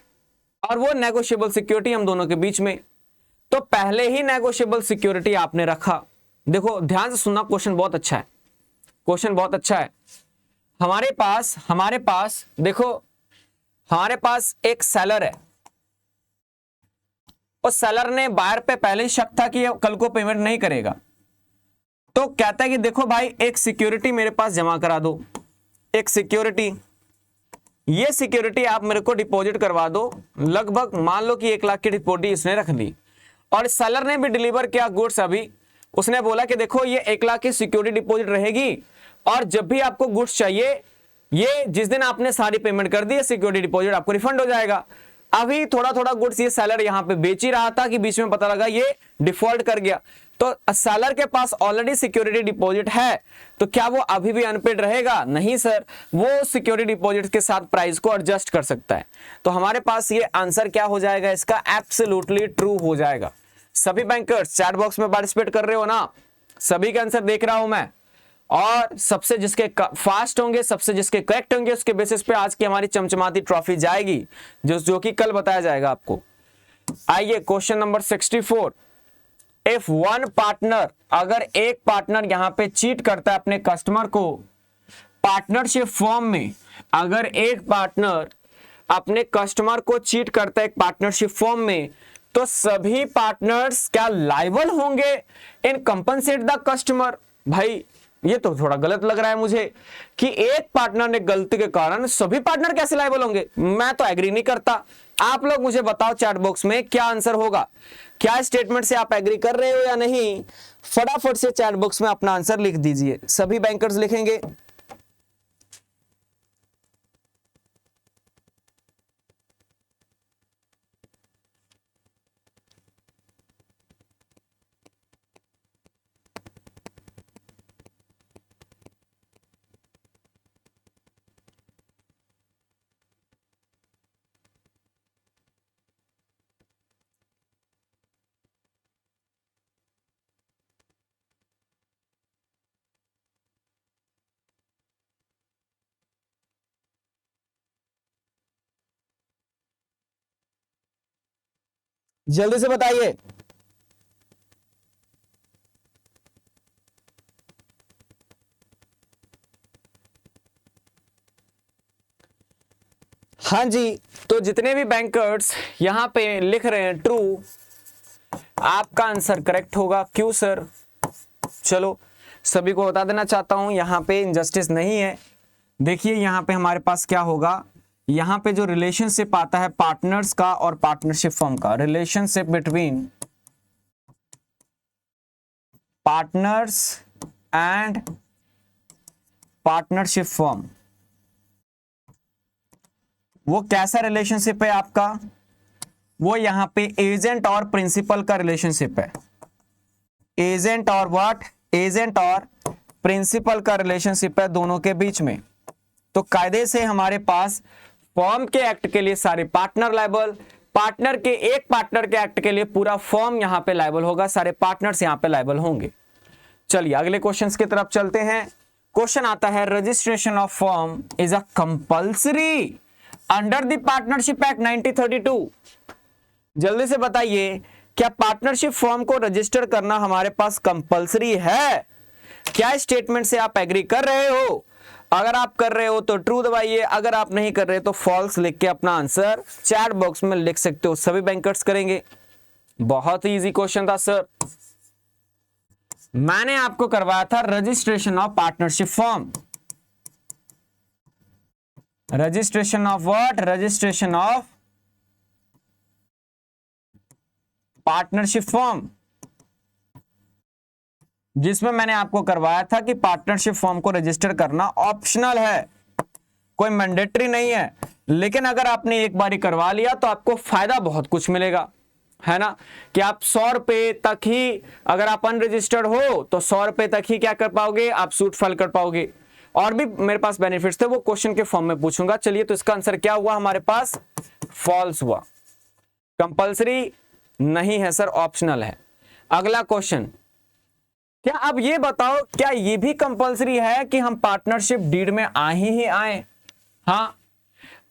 और वो नेगोशिएबल सिक्योरिटी हम दोनों के बीच में। तो पहले ही नेगोशिएबल सिक्योरिटी आपने रखा। देखो ध्यान से सुनना, क्वेश्चन बहुत अच्छा है, क्वेश्चन बहुत अच्छा है। हमारे पास देखो, हमारे पास एक सेलर है, और सेलर ने बायर पे पहले ही शक था कि ये कल को पेमेंट नहीं करेगा। तो कहता है कि देखो भाई, एक सिक्योरिटी मेरे पास जमा करा दो, एक सिक्योरिटी, ये सिक्योरिटी आप मेरे को डिपॉजिट करवा दो। लगभग मान लो कि 1 लाख की डिपॉजिट इसने रख दी, और सेलर ने भी डिलीवर किया गुड्स अभी, उसने बोला कि देखो ये 1 लाख की सिक्योरिटी डिपॉजिट रहेगी और जब भी आपको गुड्स चाहिए, ये जिस दिन आपने सारी पेमेंट कर दी, सिक्योरिटी डिपॉजिट आपको रिफंड हो जाएगा। अभी थोड़ा थोड़ा गुड्स ये सेलर यहां पे बेच ही रहा था कि बीच में पता लगा ये डिफॉल्ट कर गया, तो सेलर के पास ऑलरेडी सिक्योरिटी डिपॉजिट है, तो क्या वो अभी भी अनपेड रहेगा? नहीं सर, वो सिक्योरिटी डिपॉजिट के साथ प्राइस को एडजस्ट कर सकता है। तो हमारे पास ये आंसर क्या हो जाएगा इसका? एब्सोल्युटली ट्रू हो जाएगा। सभी बैंकर्स चैट बॉक्स में पार्टिसिपेट कर रहे हो ना? सभी का आंसर देख रहा हूं मैं, और सबसे जिसके फास्ट होंगे, सबसे जिसके करेक्ट होंगे, उसके बेसिस पे आज की हमारी चमचमाती ट्रॉफी जाएगी, जो कि कल बताया जाएगा आपको। आइए question number 64। If one partner, अगर एक पार्टनर यहां पे चीट करता है अपने कस्टमर को पार्टनरशिप फॉर्म में, अगर एक पार्टनर अपने कस्टमर को चीट करता है एक पार्टनरशिप फॉर्म में, तो सभी पार्टनर्स क्या लायबल होंगे इन कंपनसेट द कस्टमर? भाई ये तो थोड़ा गलत लग रहा है मुझे कि एक पार्टनर ने गलती के कारण सभी पार्टनर कैसे लायबल होंगे। मैं तो एग्री नहीं करता। आप लोग मुझे बताओ चैट बॉक्स में क्या आंसर होगा, क्या स्टेटमेंट से आप एग्री कर रहे हो या नहीं? फटाफट से चैट बॉक्स में अपना आंसर लिख दीजिए। सभी बैंकर्स लिखेंगे। जल्दी से बताइए। हाँ जी, तो जितने भी बैंकर्स यहां पे लिख रहे हैं ट्रू, आपका आंसर करेक्ट होगा। क्यों सर? चलो सभी को बता देना चाहता हूं, यहां पे इनजस्टिस नहीं है। देखिए यहां पे हमारे पास क्या होगा, यहां पे जो रिलेशनशिप आता है पार्टनर्स का और पार्टनरशिप फर्म का, relationship between partners and partnership firm, वो कैसा रिलेशनशिप है आपका? वो यहां पे एजेंट और प्रिंसिपल का रिलेशनशिप है। एजेंट और व्हाट? एजेंट और प्रिंसिपल का रिलेशनशिप है दोनों के बीच में। तो कायदे से हमारे पास फर्म के एक्ट के लिए सारे पार्टनर लायबल, पार्टनर के एक पार्टनर के एक्ट के लिए पूरा फर्म यहां पे लायबल होगा, सारे पार्टनर्स यहां पे लायबल होंगे। चलिए अगले क्वेश्चंस की तरफ चलते हैं। क्वेश्चन आता है registration of firm is a compulsory under the partnership act 1932। जल्दी से बताइए, क्या पार्टनरशिप फर्म को रजिस्टर करना हमारे पास कंपल्सरी है? क्या स्टेटमेंट से आप एग्री कर रहे हो? अगर आप कर रहे हो तो ट्रू दबाइए, अगर आप नहीं कर रहे तो फॉल्स लिख के अपना आंसर चैट बॉक्स में लिख सकते हो। सभी बैंकर्स करेंगे। बहुत ही इजी क्वेश्चन था सर। मैंने आपको करवाया था registration of partnership firm. Registration of what? Registration of partnership firm, जिसमें मैंने आपको करवाया था कि पार्टनरशिप फर्म को रजिस्टर करना ऑप्शनल है, कोई मैंडेटरी नहीं है। लेकिन अगर आपने एक बारी करवा लिया तो आपको फायदा बहुत कुछ मिलेगा, है ना? कि आप 100 रुपए तक ही, अगर आप अनरजिस्टर्ड हो तो 100 रुपए तक ही क्या कर पाओगे? आप सूट फाइल कर पाओगे। और भी मेरे पास बेनिफिट्स थे, वो क्वेश्चन के फॉर्म में पूछूंगा। चलिए, तो इसका आंसर क्या हुआ हमारे पास? फॉल्स हुआ। कंपल्सरी नहीं है सर, ऑप्शनल है। अगला क्वेश्चन, क्या अब ये बताओ, क्या ये भी कंपल्सरी है कि हम पार्टनरशिप डीड में आए ही आए? हाँ,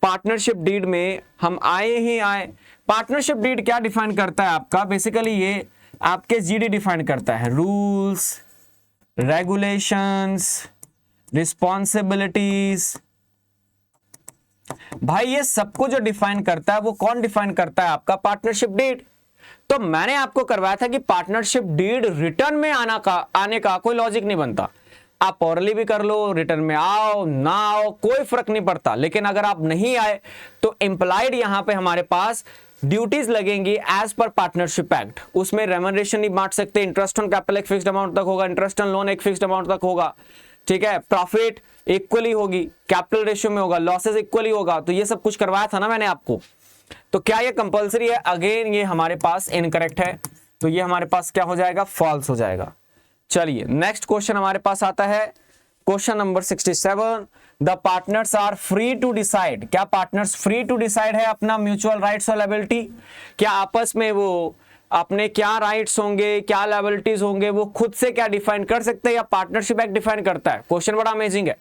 पार्टनरशिप डीड में हम आए ही आए। पार्टनरशिप डीड क्या डिफाइन करता है आपका? बेसिकली ये आपके जीडी डिफाइन करता है, रूल्स, रेगुलेशंस, रिस्पॉन्सिबिलिटीज। भाई ये सबको जो डिफाइन करता है वो कौन डिफाइन करता है? आपका पार्टनरशिप डीड। तो मैंने आपको करवाया था कि पार्टनरशिप डीड रिटर्न में आने का कोई लॉजिक नहीं बनता। आप ऑरली भी कर लो, रिटर्न में आओ ना आओ कोई फर्क नहीं पड़ता। लेकिन अगर आप नहीं आए तो इंप्लाइड यहां पे हमारे पास ड्यूटीज लगेंगी एज पर पार्टनरशिप एक्ट। उसमें रेमनरेशन नहीं बांट सकते, इंटरेस्ट ऑन कैपिटल एक फिक्स्ड अमाउंट तक होगा, इंटरेस्ट ऑन लोन एक फिक्स्ड अमाउंट तक होगा, ठीक है, प्रॉफिट इक्वली होगी, कैपिटल रेशियो में होगा, लॉसेस इक्वली होगा। तो ये सब कुछ करवाया था ना मैंने आपको। तो क्या ये कंपलसरी है? अगेन ये हमारे पास इनकरेक्ट है, तो ये हमारे पास क्या हो जाएगा? फॉल्स हो जाएगा। चलिए नेक्स्ट क्वेश्चन हमारे पास आता है, question number 67। The partners are free to decide. क्या पार्टनर्स फ्री टू डिसाइड है अपना म्यूचुअल राइट्स और लायबिलिटी? क्या आपस में वो अपने क्या राइट्स होंगे, क्या लायबिलिटीज होंगे, वो खुद से क्या डिफाइन कर सकते हैं या पार्टनरशिप एक्ट डिफाइन करता है? क्वेश्चन बड़ा अमेजिंग है।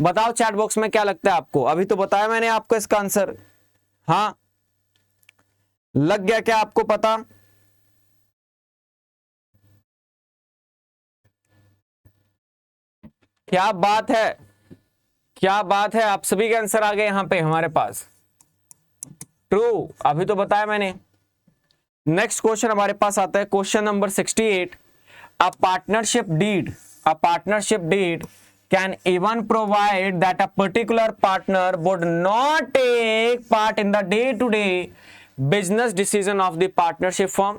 बताओ चैट बॉक्स में क्या लगता है आपको? अभी तो बताया मैंने आपको इसका आंसर। हाँ, लग गया क्या आपको पता? क्या बात है, क्या बात है, आप सभी के आंसर आ गए यहां पे हमारे पास। ट्रू, अभी तो बताया मैंने। नेक्स्ट क्वेश्चन हमारे पास आता है, question number 68। A partnership deed can even provide that a particular partner would not take part in the day to day business decision of the partnership firm.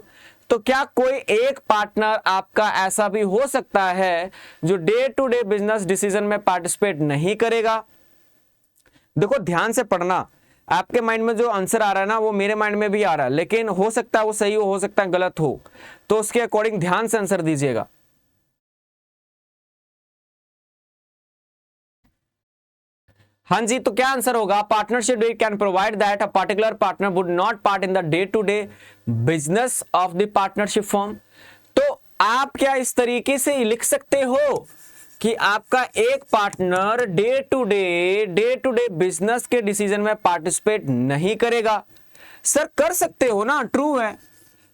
तो क्या कोई एक पार्टनर आपका ऐसा भी हो सकता है जो day to day business decision में पार्टिसिपेट नहीं करेगा? देखो ध्यान से पढ़ना, आपके माइंड में जो आंसर आ रहा है ना वो मेरे माइंड में भी आ रहा है, लेकिन हो सकता है वो सही हो सकता है गलत हो, तो उसके अकॉर्डिंग ध्यान से आंसर दीजिएगा। हाँ जी, तो क्या आंसर होगा? Partnership deed can provide that a particular partner would not part in the day to day business of the partnership firm. तो आप क्या इस तरीके से लिख सकते हो कि आपका एक partner day to day business के डिसीजन में पार्टिसिपेट नहीं करेगा? सर कर सकते हो ना, ट्रू है,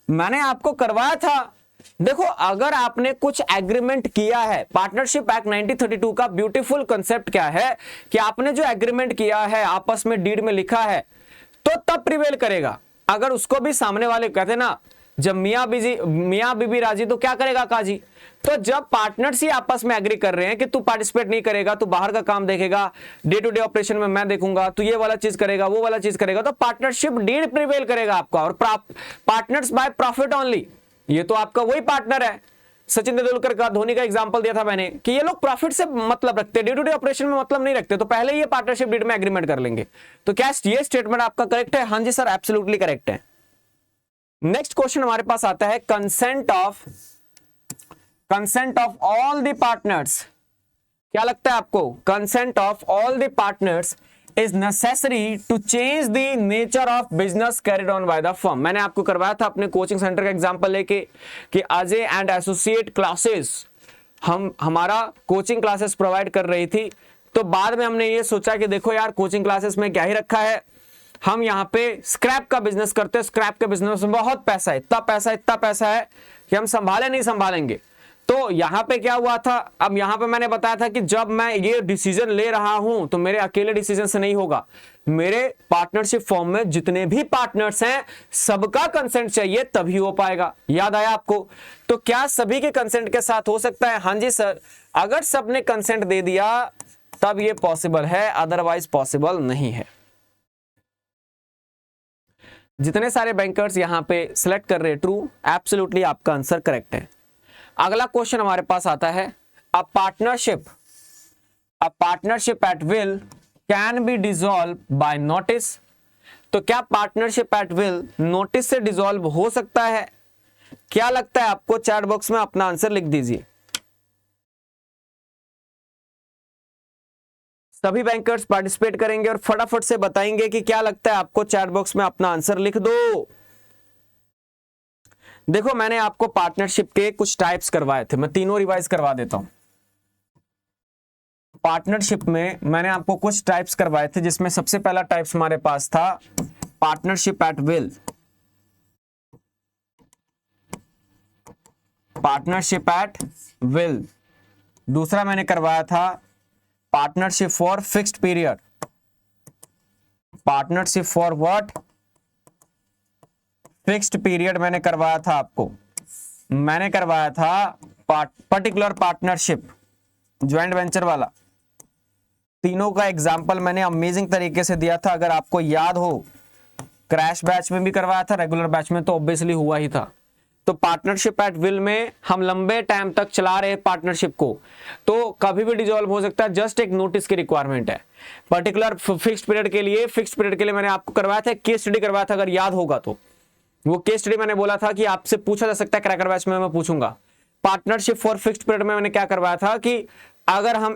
मैंने आपको करवाया था। देखो अगर आपने कुछ एग्रीमेंट किया है, पार्टनरशिप एक्ट 1932 का ब्यूटीफुल कंसेप्ट क्या है कि आपने जो एग्रीमेंट किया है आपस में डीड में लिखा है तो तब प्रिवेल करेगा। अगर उसको भी सामने वाले कहते ना, जब मियां बीबी राजी तो क्या करेगा काजी। तो जब पार्टनर्स ही आपस में एग्री कर रहे हैं कि तू पार्टिसिपेट नहीं करेगा, तू बाहर का काम देखेगा, डे टू डे ऑपरेशन में मैं देखूंगा, तू ये वाला चीज करेगा, वो वाला चीज करेगा, तो पार्टनरशिप डीड प्रिवेल करेगा आपका। और पार्टनर्स बाय प्रॉफिट ओनली, ये तो आपका वही पार्टनर है। सचिन तेंदुलकर का, धोनी का एग्जांपल दिया था मैंने कि ये लोग प्रॉफिट से मतलब रखते हैं, डे टू डे ऑपरेशन में मतलब नहीं रखते, तो पहले ये पार्टनरशिप डीड में एग्रीमेंट कर लेंगे। तो क्या ये स्टेटमेंट आपका करेक्ट है? हाँ जी सर, एब्सोल्युटली करेक्ट है। नेक्स्ट क्वेश्चन हमारे पास आता है, consent of all the partners. क्या लगता है आपको? Consent of all the partners is necessary to change the nature of business carried on by the firm। मैंने आपको करवाया था अपने कोचिंग सेंटर का एग्जांपल लेके कि अजय एंड एसोसिएट क्लासेस हमारा कोचिंग क्लासेस प्रोवाइड कर रही थी। तो बाद में हमने ये सोचा कि देखो यार कोचिंग क्लासेस में क्या ही रखा है, हम यहाँ पे स्क्रैप का बिजनेस करते हैं, स्क्रैप के बिजनेस में बहुत पैसा है, इतना पैसा है कि हम संभाले नहीं संभालेंगे। तो यहां पे क्या हुआ था, अब यहां पे मैंने बताया था कि जब मैं ये डिसीजन ले रहा हूं तो मेरे अकेले डिसीजन से नहीं होगा, मेरे पार्टनरशिप फॉर्म में जितने भी पार्टनर्स हैं सबका कंसेंट चाहिए तभी हो पाएगा। याद आया आपको? तो क्या सभी के कंसेंट के साथ हो सकता है? हाँ जी सर, अगर सबने कंसेंट दे दिया तब ये पॉसिबल है, अदरवाइज पॉसिबल नहीं है। जितने सारे बैंकर्स यहां पे सिलेक्ट कर रहे हैं ट्रू, एब्सोल्युटली आपका आंसर करेक्ट है। अगला क्वेश्चन हमारे पास आता है, a partnership at will can be dissolve by notice. तो क्या पार्टनरशिप एट विल नोटिस से डिसॉल्व हो सकता है? क्या लगता है आपको? चैट बॉक्स में अपना आंसर लिख दीजिए। सभी बैंकर्स पार्टिसिपेट करेंगे और फटाफट से बताएंगे कि क्या लगता है आपको। चैट बॉक्स में अपना आंसर लिख दो। देखो मैंने आपको पार्टनरशिप के कुछ टाइप्स करवाए थे, मैं तीनों रिवाइज करवा देता हूं। पार्टनरशिप में मैंने आपको कुछ टाइप्स करवाए थे, जिसमें सबसे पहला टाइप्स हमारे पास था partnership at will, partnership at will. दूसरा मैंने करवाया था partnership for fixed period, partnership for what? Fixed period मैंने करवाया था आपको। मैंने करवाया था पर्टिकुलर पार्टनरशिप, ज्वाइंट वेंचर वाला। तीनों का एग्जांपल मैंने अमेजिंग तरीके से दिया था, अगर आपको याद हो क्रैश बैच में भी करवाया था, रेगुलर बैच में तो ऑब्वियसली हुआ ही था। तो पार्टनरशिप एट विल में हम लंबे टाइम तक चला रहे पार्टनरशिप को, तो कभी भी डिसॉल्व हो सकता है, जस्ट एक नोटिस की रिक्वायरमेंट है। पर्टिकुलर फिक्स्ड पीरियड के लिए मैंने आपको करवाया था, केस स्टडी करवाया था, अगर याद होगा तो। वो केस स्टडी मैंने बोला था कि आपसे पूछा जा सकता है, क्रैकर बैच में मैं पूछूंगा। पार्टनरशिप फॉर फिक्स्ड पीरियड में मैंने क्या करवाया था कि अगर हम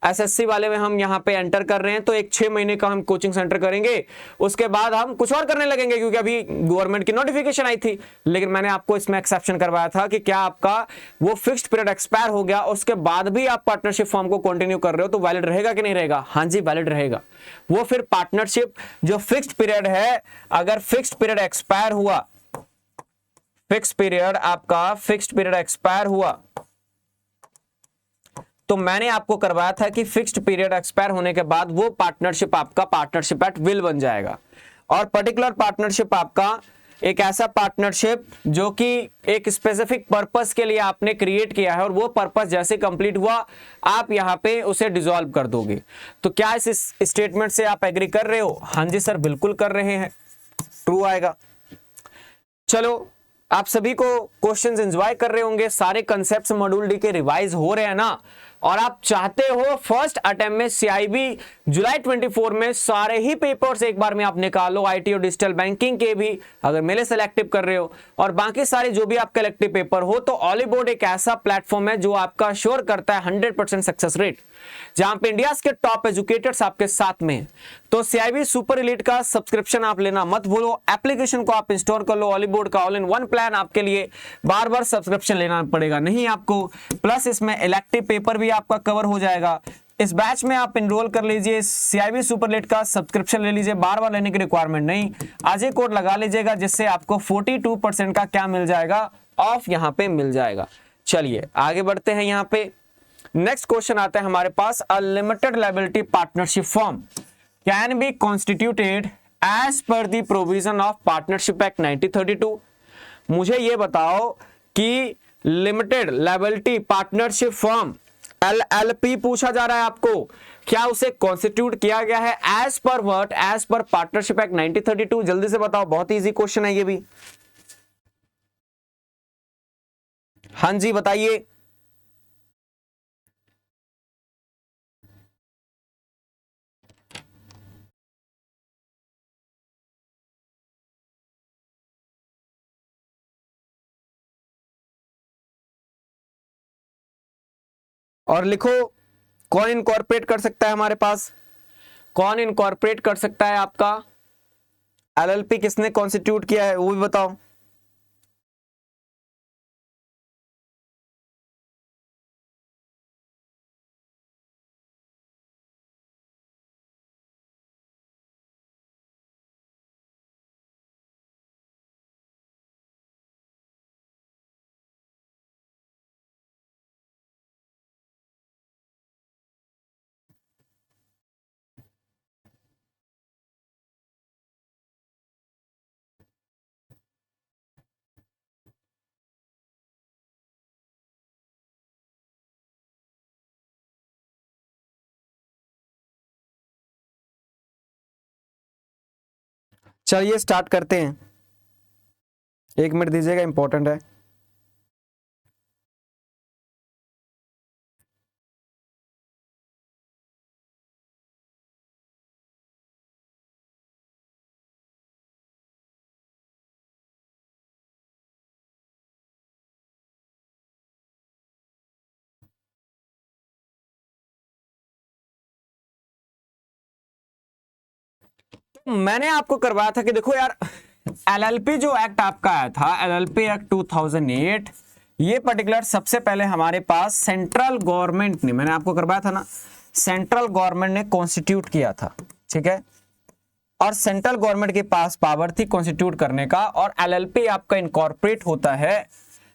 एसएससी वाले में हम यहाँ पे एंटर कर रहे हैं तो एक 6 महीने का हम कोचिंग सेंटर करेंगे, उसके बाद हम कुछ और करने लगेंगे, क्योंकि अभी गवर्नमेंट की नोटिफिकेशन आई थी। लेकिन मैंने आपको इसमें एक्सेप्शन करवाया था कि क्या आपका वो फिक्स्ड पीरियड एक्सपायर हो गया, उसके बाद भी आप पार्टनरशिप फॉर्म को कंटिन्यू कर रहे हो तो वैलिड रहेगा कि नहीं रहेगा? हाँ जी, वैलिड रहेगा। वो फिर पार्टनरशिप जो फिक्स्ड पीरियड है, अगर फिक्स्ड पीरियड एक्सपायर हुआ, फिक्स्ड पीरियड एक्सपायर हुआ, तो मैंने आपको करवाया था कि फिक्स्ड पीरियड एक्सपायर होने के बाद वो पार्टनरशिप आपका पार्टनरशिप एट विल बन जाएगा। और पर्टिकुलर पार्टनरशिप आपका एक ऐसा पार्टनरशिप जो कि एक स्पेसिफिक पर्पस के लिए आपने क्रिएट किया है, और वो पर्पस जैसे कंप्लीट हुआ आप यहां पे उसे डिसॉल्व कर दोगे। तो क्या इस स्टेटमेंट से आप एग्री कर रहे हो? हाँ जी सर, बिल्कुल कर रहे हैं, ट्रू आएगा। चलो, आप सभी को क्वेश्चंस एंजॉय कर रहे होंगे, सारे कंसेप्ट्स मॉड्यूल डी के रिवाइज हो रहे हैं ना, और आप चाहते हो फर्स्ट अटेम्प्ट में सीआईबी जुलाई 24 में सारे ही पेपर्स एक बार में आप निकालो, आईटी और डिजिटल बैंकिंग के भी अगर मेले सेलेक्टिव कर रहे हो, और बाकी सारे जो भी आपके इलेक्टिव पेपर हो, तो ऑलीबोर्ड एक ऐसा प्लेटफॉर्म है जो आपका श्योर करता है 100% सक्सेस रेट, जहां पे इंडिया के टॉप एजुकेटर्स आपके साथ में हैं। तो सीआईबी सुपर एलीट का सब्सक्रिप्शन आप लेना मत भूलो, एप्लीकेशन को आप इंस्टॉल कर लो, ऑलीबोर्ड का ऑल इन वन प्लान आपके लिए, बार बार सब्सक्रिप्शन लेना पड़ेगा नहीं आपको, प्लस इसमें इलेक्टिव पेपर भी आपका कवर हो जाएगा। इस बैच में आप एनरोल कर लीजिए, सीआईबी सुपर एलीट का सब्सक्रिप्शन ले लीजिए, बार बार लेने की रिक्वायरमेंट नहीं, आज ही कोड लगा लीजिएगा, जिससे आपको 42% का क्या मिल जाएगा, ऑफ यहां पे मिल जाएगा। चलिए आगे बढ़ते हैं। यहां पे नेक्स्ट क्वेश्चन आता है हमारे पास, a limited liability partnership form can be constituted as per the provision of partnership act 1932। मुझे ये बताओ कि limited liability partnership form LLP पूछा जा रहा है आपको, क्या उसे कॉन्स्टिट्यूट किया गया है as per what? As per partnership act 1932। जल्दी से बताओ, बहुत इजी क्वेश्चन है ये भी। हाँ जी बताइए। और लिखो, कौन इनकॉर्पोरेट कर सकता है हमारे पास? कौन इनकॉर्पोरेट कर सकता है आपका? एलएलपी किसने कॉन्स्टिट्यूट किया है वो भी बताओ। चलिए स्टार्ट करते हैं, 1 मिनट दीजिएगा, इंपॉर्टेंट है। मैंने आपको करवाया था कि देखो यार, एलएलपी जो एक्ट आपका आया था, एलएलपी एक्ट 2008, ये पर्टिकुलर सबसे पहले हमारे पास सेंट्रल गवर्नमेंट ने, मैंने आपको करवाया था ना, सेंट्रल गवर्नमेंट ने कॉन्स्टिट्यूट किया था, ठीक है। और सेंट्रल गवर्नमेंट के पास पावर थी कॉन्स्टिट्यूट करने का, और एलएलपी आपका इनकॉर्पोरेट होता है।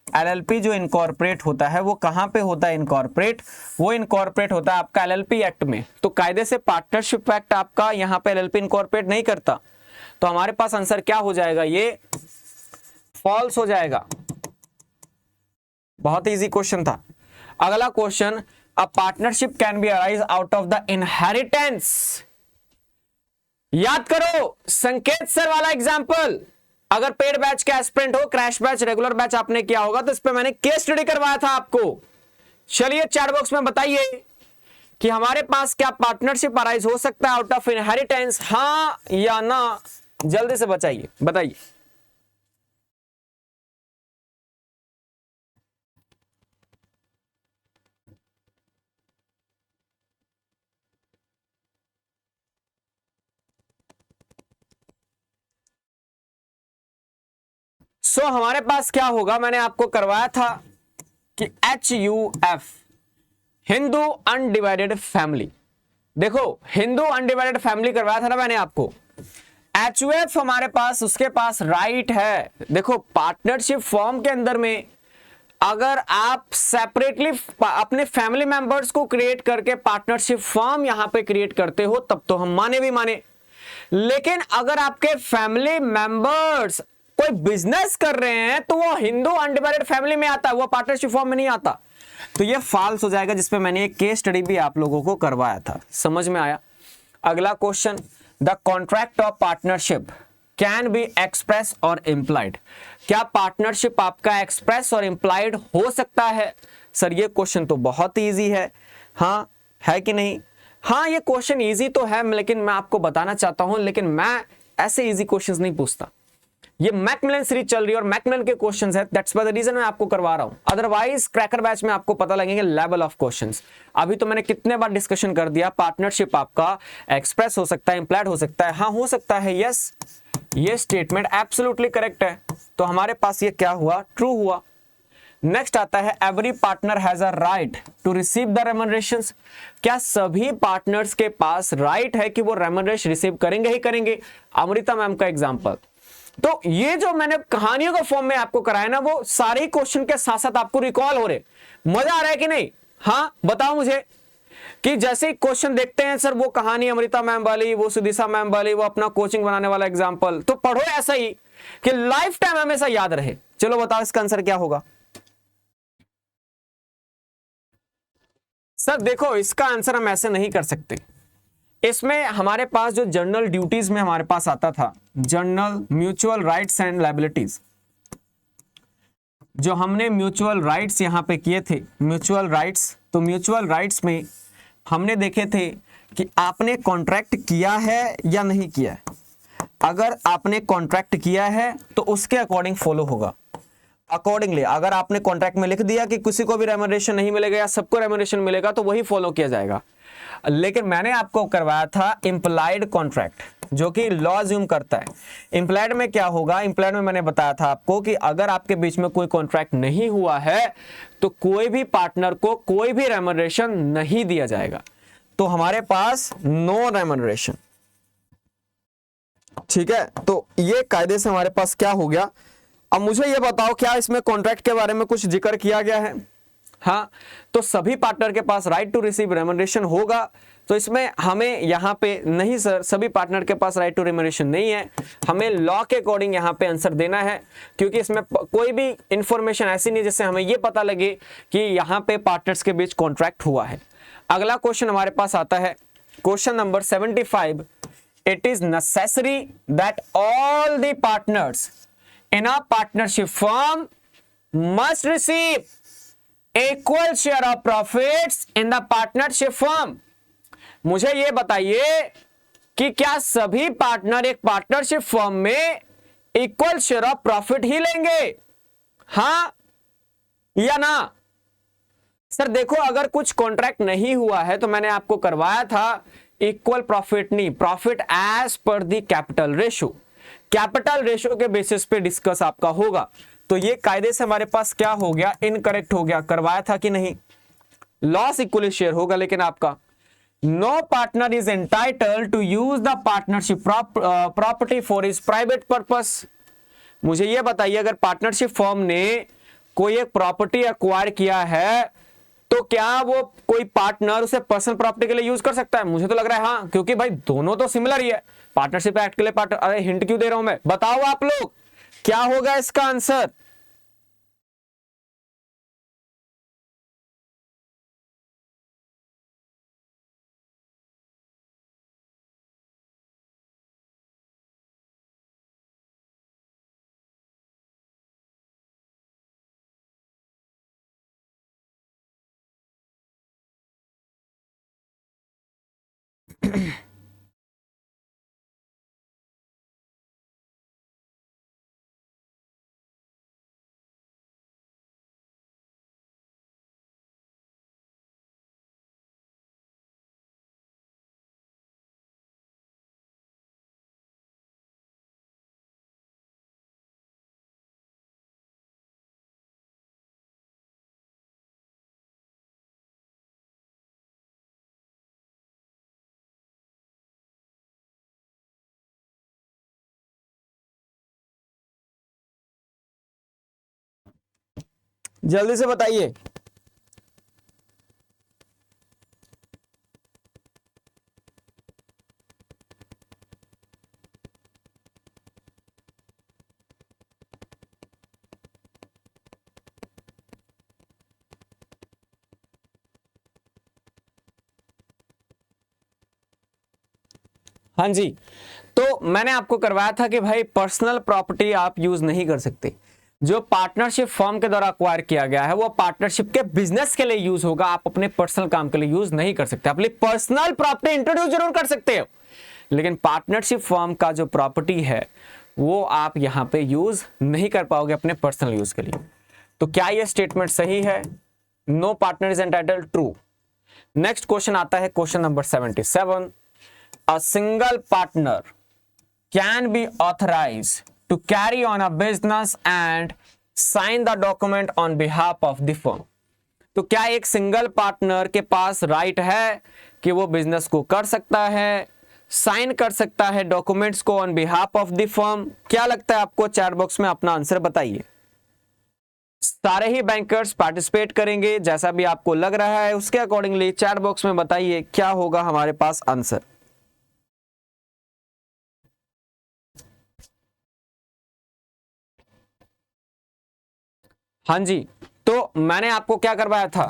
एलएलपी जो इनकॉर्पोरेट होता है वो कहां पे होता है इनकॉर्पोरेट? वो इनकॉर्पोरेट होता है आपका एलएलपी एक्ट में। तो कायदे से पार्टनरशिप एक्ट आपका यहां पे एलएलपी इनकॉर्पोरेट नहीं करता, तो हमारे पास आंसर क्या हो जाएगा? ये फॉल्स हो जाएगा। बहुत इजी क्वेश्चन था। अगला question, a partnership can be arise out of the inheritance याद करो संकेत सर वाला एग्जाम्पल, अगर पेड बैच का एस्पिरेंट हो, क्रैश बैच, रेगुलर बैच आपने किया होगा तो इस पे मैंने केस स्टडी करवाया था आपको। चलिए चैट बॉक्स में बताइए कि हमारे पास क्या पार्टनरशिप अराइज हो सकता है आउट ऑफ इनहेरिटेंस, हाँ या ना, जल्दी से बताइए बताइए। सो हमारे पास क्या होगा, मैंने आपको करवाया था कि HUF, हिंदू अनडिवाइडेड फैमिली। देखो हिंदू अनडिवाइडेड फैमिली करवाया था ना मैंने आपको। HUF हमारे पास, उसके पास राइट है। देखो पार्टनरशिप फॉर्म के अंदर में अगर आप सेपरेटली अपने फैमिली मेंबर्स को क्रिएट करके पार्टनरशिप फॉर्म यहां पे क्रिएट करते हो तब तो हम माने भी माने, लेकिन अगर आपके फैमिली मेंबर्स कोई बिजनेस कर रहे हैं तो वो हिंदू अनडिवाइडेड फैमिली में आता है, वो पार्टनरशिप फॉर्म में नहीं आता, तो ये फॉल्स हो जाएगा, जिसपे मैंने एक केस स्टडी भी आप लोगों को करवाया था। समझ में आया? अगला question, the contract of partnership can be express और इंप्लाइड। क्या पार्टनरशिप आपका एक्सप्रेस और इंप्लाइड हो सकता है? सर ये क्वेश्चन तो बहुत इजी है, हाँ है कि नहीं? हाँ ये क्वेश्चन इजी तो है, लेकिन मैं आपको बताना चाहता हूं, लेकिन मैं ऐसे इजी क्वेश्चंस नहीं पूछता। ये मैकमिलन सीरीज चल रही है और मैकमिलन के क्वेश्चंस है, दैट्स व्हाई द रीजन मैं आपको करवा रहा हूं। अदरवाइज क्रैकर बैच में आपको पता लगेंगे लेवल ऑफ क्वेश्चंस। अभी तो मैंने कितने बार डिस्कशन कर दिया, पार्टनरशिप आपका एक्सप्रेस हो सकता है, इंप्लाइड हो सकता है, हाँ हो सकता है, यस ये स्टेटमेंट एब्सोल्युटली करेक्ट है। तो हमारे पास ये क्या हुआ, ट्रू हुआ। नेक्स्ट आता है every partner has a right to receive the remunerations. क्या सभी पार्टनर्स के पास राइट है कि वो रेम्यूनरेशन रिसीव करेंगे ही करेंगे? अमृता मैम का एग्जांपल। तो ये जो मैंने कहानियों का फॉर्म में आपको कराया ना, वो सारे क्वेश्चन के साथ साथ आपको रिकॉल हो रहे। मजा आ रहा है कि नहीं? हाँ बताओ मुझे कि जैसे क्वेश्चन देखते हैं सर, वो कहानी अमृता मैम वाली, वो सुदिशा मैम वाली, वो अपना कोचिंग बनाने वाला एग्जांपल, तो पढ़ो ऐसा ही कि लाइफ टाइम हमेशा याद रहे। चलो बताओ इसका आंसर क्या होगा? सर देखो इसका आंसर हम ऐसे नहीं कर सकते। इसमें हमारे पास जो जर्नल ड्यूटीज में हमारे पास आता था, journal mutual rights and liabilities, जो हमने म्यूचुअल राइट्स यहां पे किए थे, म्यूचुअल राइट्स, तो म्यूचुअल राइट्स में हमने देखे थे कि आपने कॉन्ट्रैक्ट किया है या नहीं किया है। अगर आपने कॉन्ट्रैक्ट किया है तो उसके अकॉर्डिंग फॉलो होगा। अकॉर्डिंगली अगर आपने कॉन्ट्रैक्ट में लिख दिया कि किसी को भी रेम्यूनरेशन नहीं मिलेगा या सबको रेम्यूनरेशन मिलेगा, तो वही फॉलो किया जाएगा। लेकिन मैंने आपको करवाया था इंप्लाइड कॉन्ट्रैक्ट, जो कि लॉ अज्यूम करता है। इंप्लाइड में क्या होगा, इंप्लाइड में मैंने बताया था आपको कि अगर आपके बीच में कोई कॉन्ट्रैक्ट नहीं हुआ है तो कोई भी पार्टनर को कोई भी रेम्यूनरेशन नहीं दिया जाएगा। तो हमारे पास नो रेम्यूनरेशन, ठीक है। तो ये कायदे से हमारे पास क्या हो गया। अब मुझे ये बताओ क्या इसमें कॉन्ट्रैक्ट के बारे में कुछ जिक्र किया गया है? हाँ, तो सभी पार्टनर के पास राइट टू रिसीव रेम्यूनरेशन होगा। तो इसमें हमें यहाँ पे नहीं सर, सभी पार्टनर के पास राइट टू रेम्यूनरेशन नहीं है, हमें लॉ के अकॉर्डिंग यहाँ पे आंसर देना है, क्योंकि इसमें कोई भी इंफॉर्मेशन ऐसी नहीं जिससे हमें ये पता लगे कि यहाँ पे पार्टनर्स के बीच कॉन्ट्रैक्ट हुआ है। अगला क्वेश्चन हमारे पास आता है question number 75। It is necessary that all the partners in a partnership firm must receive equal share of profits in the partnership firm। मुझे ये बताइए कि क्या सभी पार्टनर एक पार्टनरशिप फर्म में इक्वल शेयर ऑफ प्रॉफिट ही लेंगे, हाँ या ना? सर देखो अगर कुछ कॉन्ट्रैक्ट नहीं हुआ है तो मैंने आपको करवाया था इक्वल प्रॉफिट नहीं, profit as per the capital ratio, capital ratio के बेसिस पे डिस्कस आपका होगा। तो ये कायदे से हमारे पास क्या हो गया, इनकरेक्ट हो गया। करवाया था कि नहीं? लॉस इक्वली शेयर होगा, लेकिन आपका no partner is entitled to use the partnership property for his private purpose. मुझे ये बताइए अगर पार्टनरशिप फर्म ने कोई एक प्रॉपर्टी एक्वायर किया है तो क्या वो कोई पार्टनर उसे पर्सनल प्रॉपर्टी के लिए यूज कर सकता है? मुझे तो लग रहा है हाँ, क्योंकि भाई दोनों तो सिमिलर ही है। पार्टनरशिप एक्ट के लिए पार्टनर, अरे हिंट क्यों दे रहा हूं मैं, बताओ आप लोग क्या होगा इसका आंसर? जल्दी से बताइए। हाँ जी, तो मैंने आपको करवाया था कि भाई पर्सनल प्रॉपर्टी आप यूज नहीं कर सकते। जो पार्टनरशिप फर्म के द्वारा अक्वायर किया गया है वो पार्टनरशिप के बिजनेस के लिए यूज होगा, आप अपने पर्सनल काम के लिए यूज नहीं कर सकते। अपनी पर्सनल प्रॉपर्टी इंट्रोड्यूस जरूर कर सकते हो, लेकिन पार्टनरशिप फर्म का जो प्रॉपर्टी है वो आप यहां पे यूज नहीं कर पाओगे अपने पर्सनल यूज के लिए। तो क्या यह स्टेटमेंट सही है? No partner is entitled, true. Next question आता है question number 77। A single partner can be authorized to carry on a business and sign the document on behalf of the firm। तो क्या एक सिंगल पार्टनर के पास right है कि वो business को कर सकता है, साइन कर सकता है डॉक्यूमेंट्स को on behalf of the firm? क्या लगता है आपको? चैट बॉक्स में अपना आंसर बताइए। सारे ही बैंकर्स पार्टिसिपेट करेंगे, जैसा भी आपको लग रहा है उसके अकॉर्डिंगली चैट बॉक्स में बताइए क्या होगा हमारे पास आंसर। हाँ जी, तो मैंने आपको क्या करवाया था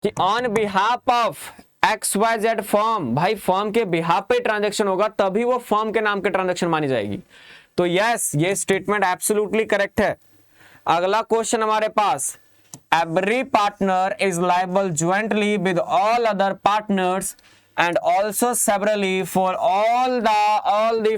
कि on behalf of XYZ firm, भाई फर्म के बिहाफ पे ट्रांजैक्शन होगा तभी वो फर्म के नाम के ट्रांजैक्शन मानी जाएगी। तो यस, ये स्टेटमेंट एब्सोल्युटली करेक्ट है। अगला क्वेश्चन हमारे पास, every partner is liable jointly with all other partners and also severally for all the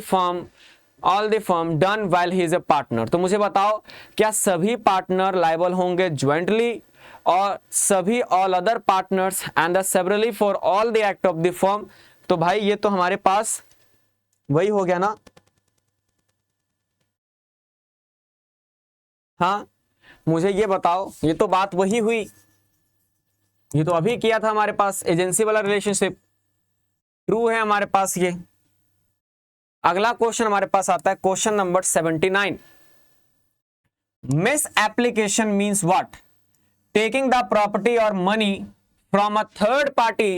firm done while he is a partner. तो मुझे बताओ, क्या सभी पार्टनर लायबल होंगे ज्वाइंटली और सभी all other partners and the severally for all the act of the firm? तो भाई ये तो हमारे पास वही हो गया ना। हाँ, मुझे ये बताओ, ये तो बात वही हुई, ये तो अभी किया था हमारे पास एजेंसी वाला रिलेशनशिप, ट्रू है हमारे पास ये। अगला क्वेश्चन हमारे पास आता है question number 79। Misapplication means what? Taking the property और money from a third party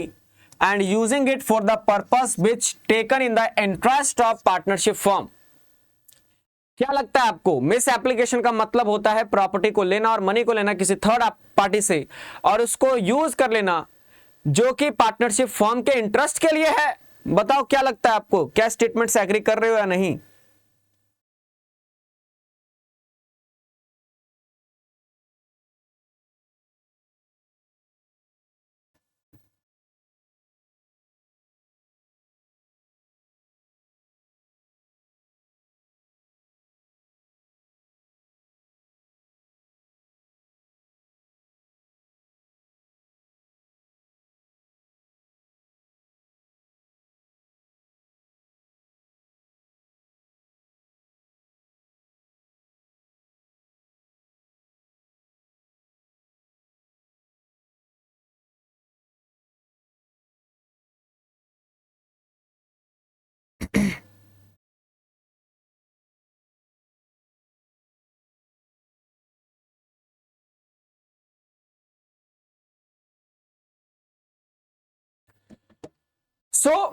and using it for the purpose which taken in the interest of partnership firm. क्या लगता है आपको? मिस एप्लीकेशन का मतलब होता है प्रॉपर्टी को लेना और मनी को लेना किसी थर्ड पार्टी से और उसको यूज कर लेना जो कि पार्टनरशिप फर्म के इंटरेस्ट के लिए है। बताओ क्या लगता है आपको? क्या स्टेटमेंट से एग्री कर रहे हो या नहीं?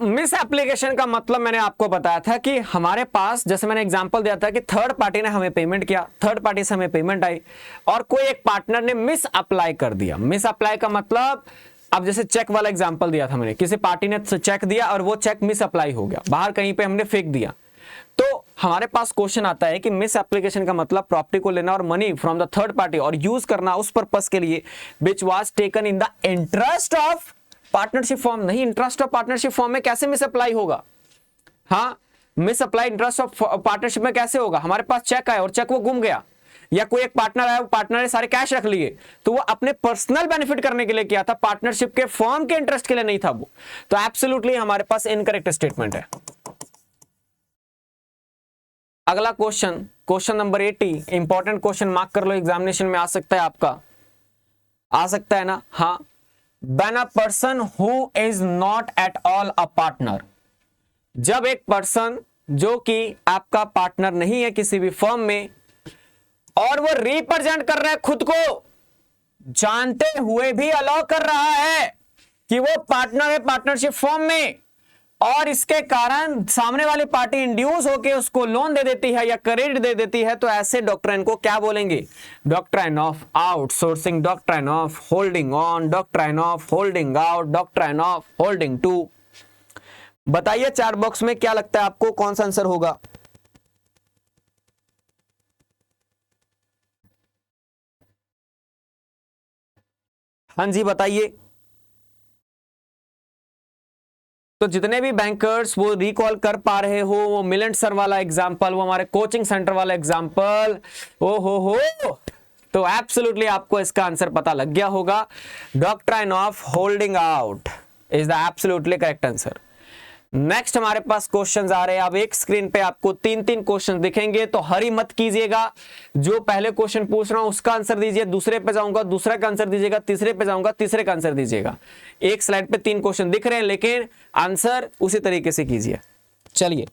मिस एप्लीकेशन का मतलब मैंने आपको बताया था कि हमारे पास, जैसे मैंने एग्जांपल दिया था कि थर्ड पार्टी ने हमें पेमेंट किया, थर्ड पार्टी से हमें पेमेंट आई और कोई एक पार्टनर ने मिस अप्लाई कर दिया। मिस अप्लाई का मतलब, अब जैसे चेक वाला एग्जांपल दिया था मैंने, किसी पार्टी ने चेक दिया और वो चेक मिस अप्लाई हो गया, बाहर कहीं पे हमने फेंक दिया। तो हमारे पास क्वेश्चन आता है कि मिस एप्लीकेशन का मतलब प्रॉपर्टी को लेना और money from the third party और यूज करना उस पर्पस के लिए which was taken in the interest of partnership form नहीं, इंटरेस्ट ऑफ पार्टनरशिप फॉर्म में कैसे मिस अप्लाई होगा? हाँ, miss apply interest of partnership में कैसे होगा? हमारे पास चेक आया और चेक वो गुम गया, या कोई एक पार्टनर आया, वो पार्टनर ने सारे कैश रख लिए, तो वो अपने पर्सनल बेनिफिट करने के लिए किया था, पार्टनरशिप के फॉर्म के इंटरेस्ट के लिए नहीं था वो। तो एब्सोल्युटली हमारे पास इनकरेक्ट स्टेटमेंट है। अगला question, question number 80, important question, mark कर लो, एग्जामिनेशन में आ सकता है आपका, आ सकता है ना? हाँ, when a person who is not at all a partner, जब एक पर्सन जो कि आपका पार्टनर नहीं है किसी भी फर्म में, और वो रिप्रेजेंट कर रहा है खुद को, जानते हुए भी अलाउ कर रहा है कि वो पार्टनर है पार्टनरशिप फर्म में, और इसके कारण सामने वाली पार्टी इंड्यूस होकर उसको लोन दे देती है या क्रेडिट दे देती है, तो ऐसे डॉक्ट्राइन को क्या बोलेंगे? Doctrine of outsourcing, doctrine of holding on, doctrine of holding out, doctrine of holding to. बताइए चार बॉक्स में क्या लगता है आपको, कौन सा आंसर होगा? हाँ जी बताइए। तो जितने भी बैंकर्स वो रिकॉल कर पा रहे हो, वो मिलेंट सर वाला एग्जांपल, वो हमारे कोचिंग सेंटर वाला एग्जांपल, ओ हो, तो एब्सोल्युटली आपको इसका आंसर पता लग गया होगा। Doctrine of holding out is the absolutely correct answer. Next हमारे पास क्वेश्चंस आ रहे हैं। अब एक स्क्रीन पे आपको तीन तीन क्वेश्चन दिखेंगे, तो हरी मत कीजिएगा। जो पहले क्वेश्चन पूछ रहा हूं उसका आंसर दीजिए, दूसरे पे जाऊंगा दूसरा का आंसर दीजिएगा, तीसरे पे जाऊंगा तीसरे का आंसर दीजिएगा। एक स्लाइड पे तीन क्वेश्चन दिख रहे हैं, लेकिन आंसर उसी तरीके से कीजिए। चलिए,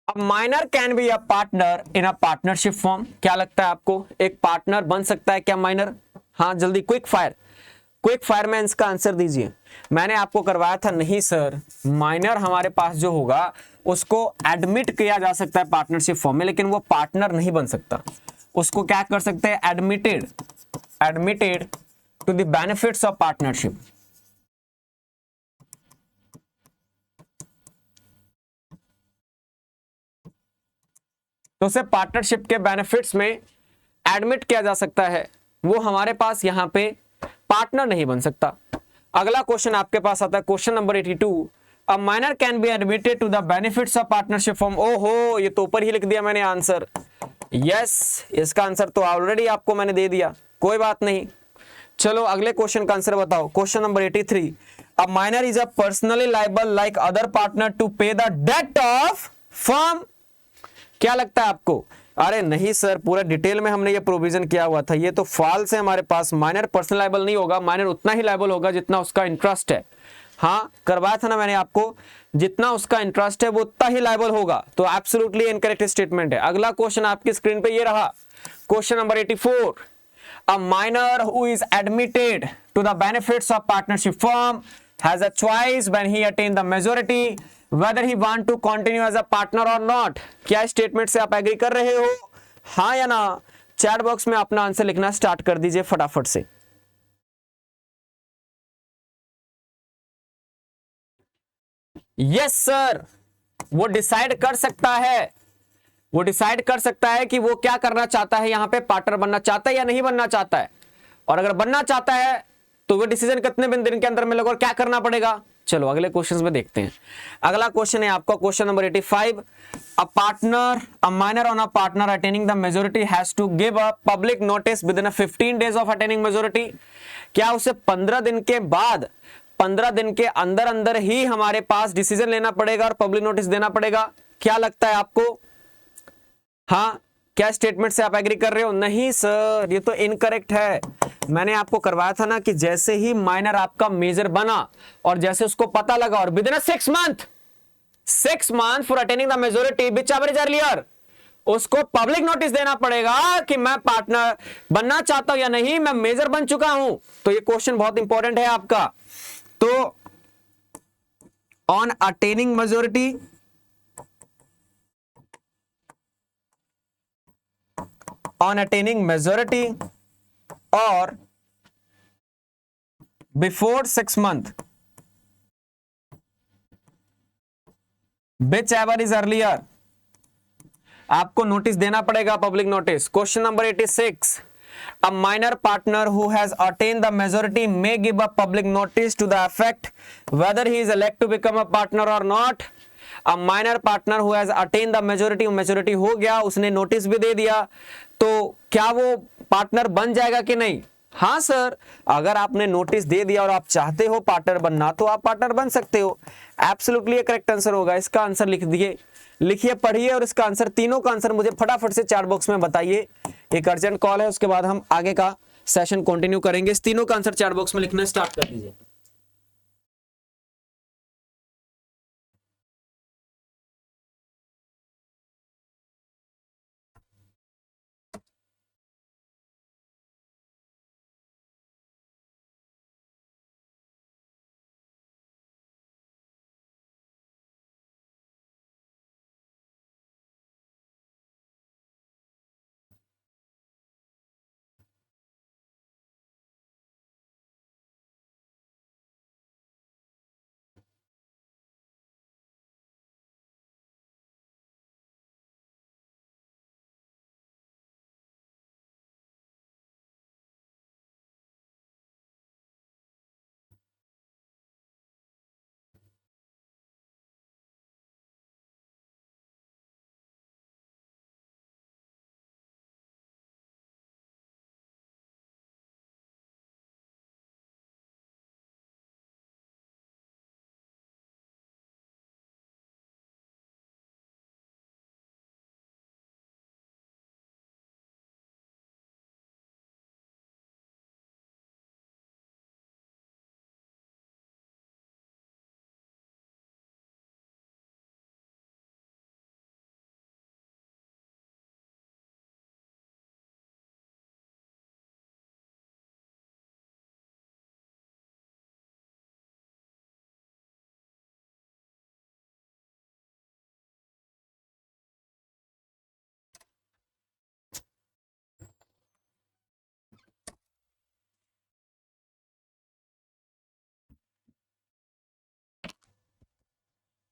minor can be a partner in a partnership form. क्या लगता है आपको, एक पार्टनर बन सकता है क्या माइनर? हाँ जल्दी, क्विक फायर में इसका आंसर दीजिए। मैंने आपको करवाया था, नहीं सर, माइनर हमारे पास जो होगा उसको एडमिट किया जा सकता है पार्टनरशिप फॉर्म में, लेकिन वो पार्टनर नहीं बन सकता। उसको क्या कर सकते हैं? Admitted to the benefits of partnership. तो उसे पार्टनरशिप के बेनिफिट्स में एडमिट किया जा सकता है, वो हमारे पास यहां पे पार्टनर नहीं बन सकता। अगला क्वेश्चन आपके पास आता है, question number 82, a minor can be admitted to the benefits of partnership form. ओहो, ये तो ऊपर ही लिख दिया मैंने आंसर। यस, इसका आंसर तो ऑलरेडी आपको मैंने दे दिया, कोई बात नहीं। चलो अगले क्वेश्चन का आंसर बताओ। Question number 83, a minor is a personally liable like other partner to pay the debt of firm. क्या लगता है आपको? अरे नहीं सर, पूरा डिटेल में हमने ये प्रोविजन किया हुआ था, ये तो फॉल्स है। हमारे पास माइनर पर्सनल लायबल नहीं होगा, माइनर उतना ही लायबल होगा जितना उसका इंटरेस्ट है। हाँ, करवाया था ना मैंने आपको, जितना उसका इंटरेस्ट है वो उतना ही लायबल होगा। तो एब्सोल्युटली इनकरेक्ट स्टेटमेंट है। अगला क्वेश्चन आपकी स्क्रीन पे ये रहा, question number 84, a minor who is admitted to the benefits of partnership firm has a choice when he attain the majority whether he want to continue as a partner or not। क्या statement से आप agree कर रहे हो, हाँ या ना? Chat box में अपना आंसर लिखना स्टार्ट कर दीजिए फटाफट से। यस सर, वो डिसाइड कर सकता है, वो डिसाइड कर सकता है कि वो क्या करना चाहता है, यहां पे पार्टनर बनना चाहता है या नहीं बनना चाहता है। और अगर बनना चाहता है तो वो डिसीजन कितने दिन के अंदर मिलेगा और क्या करना पड़ेगा। चलो अगले क्वेश्चन में देखते हैं। अगला क्वेश्चन है आपका question number 85, a minor on a partner attaining the majority has to give a public notice within 15 days of attaining majority. क्या उसे 15 दिन के बाद, 15 दिन के अंदर अंदर ही हमारे पास डिसीजन लेना पड़ेगा और पब्लिक नोटिस देना पड़ेगा? क्या लगता है आपको? हाँ, क्या स्टेटमेंट से आप एग्री कर रहे हो? नहीं सर, ये तो इनकरेक्ट है। मैंने आपको करवाया था ना कि जैसे ही माइनर आपका मेजर बना और जैसे उसको पता लगा और with in 6 month for attaining the majority which ever is earlier, उसको पब्लिक नोटिस देना पड़ेगा कि मैं पार्टनर बनना चाहता हूं या नहीं, मैं मेजर बन चुका हूं। तो ये क्वेश्चन बहुत इंपॉर्टेंट है आपका। तो on attaining majority, on attaining majority or before 6 month, whichever is earlier, आपको नोटिस देना पड़ेगा, public notice. Question number 86, A minor partner who has attained the majority may give a public notice to the effect whether he is elected to become a partner or not. A minor partner who has attained the majority, majority हो गया, उसने notice भी दे दिया, तो क्या वो partner बन जाएगा कि नहीं? हाँ सर, अगर आपने नोटिस दे दिया और आप चाहते हो पार्टनर बनना तो आप पार्टनर बन सकते हो। एब्सोल्युटली ये करेक्ट आंसर होगा। इसका आंसर लिख दिए, लिखिए, पढ़िए और इसका आंसर, तीनों का आंसर मुझे फटाफट से चैट बॉक्स में बताइए। एक अर्जेंट कॉल है, उसके बाद हम आगे का सेशन कंटिन्यू करेंगे। इस तीनों का आंसर चैट बॉक्स में लिखना स्टार्ट कर दीजिए।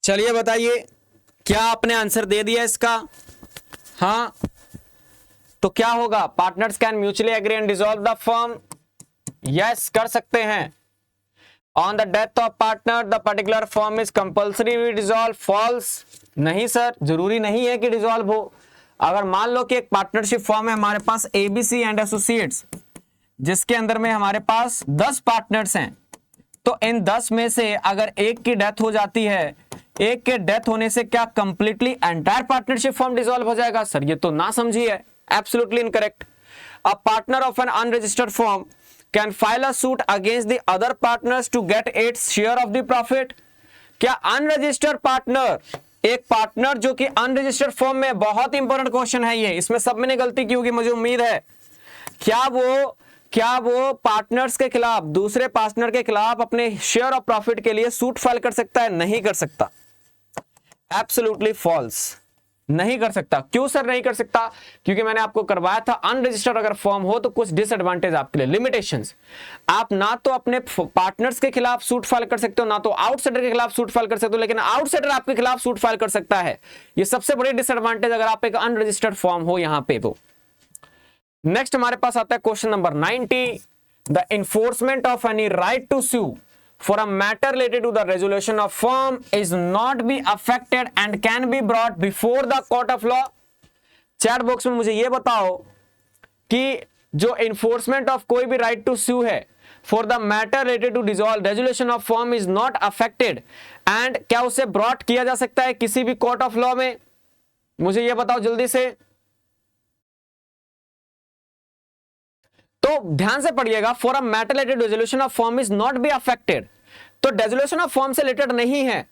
चलिए बताइए, क्या आपने आंसर दे दिया इसका? हाँ, तो क्या होगा? Partners can mutually agree and dissolve the firm. Yes, कर सकते हैं। On the death of partner the particular firm is compulsory we dissolve. False. नहीं सर, जरूरी नहीं है कि डिसॉल्व हो। अगर मान लो कि एक पार्टनरशिप फर्म है हमारे पास एबीसी एंड एसोसिएट्स, जिसके अंदर में हमारे पास 10 पार्टनर्स हैं, तो इन 10 में से अगर एक की डेथ हो जाती है, एक के डेथ होने से क्या completely entire partnership firm dissolve हो जाएगा? सर ये तो ना समझिए, absolutely incorrect. A partner of an unregistered firm can file a suit against the other partners to get its share of the profit. क्या अनरजिस्टर्ड पार्टनर, एक partner जो कि अनरजिस्टर्ड फर्म में, बहुत इंपॉर्टेंट क्वेश्चन है ये, इसमें सब मैंने गलती की होगी मुझे उम्मीद है, क्या वो पार्टनर्स के खिलाफ, दूसरे पार्टनर के खिलाफ अपने शेयर ऑफ प्रॉफिट के लिए सूट फाइल कर सकता है? नहीं कर सकता। एब्सोल्युटली फॉल्स, नहीं कर सकता। क्यों सर नहीं कर सकता? क्योंकि मैंने आपको करवाया था, अनरजिस्टर्ड अगर फॉर्म हो तो कुछ डिसएडवांटेज आपके लिए, लिमिटेशंस। आप ना तो अपने पार्टनर्स के खिलाफ सूट फाइल कर सकते हो, ना तो आउटसाइडर के खिलाफ सूट फाइल कर सकते हो, लेकिन आउटसाइडर आपके खिलाफ सूट फाइल कर सकता है। ये सबसे बड़ी डिसएडवांटेज अगर आप एक अनरजिस्टर्ड फॉर्म हो यहां पे। तो नेक्स्ट हमारे पास आता है question number 90। The enforcement of any right to sue for a matter related to the resolution of firm is not be affected and can be brought before the court of law। Chat box में मुझे ये बताओ कि जो enforcement of कोई भी right to sue है for the matter related to dissolve resolution of firm is not affected and क्या उसे brought किया जा सकता है किसी भी कोर्ट ऑफ लॉ में? मुझे ये बताओ जल्दी से। तो ध्यान से पढ़िएगा, for a matter related resolution of firm is not be affected, तो डेजोल्यूशन ऑफ फर्म से रिलेटेड नहीं है,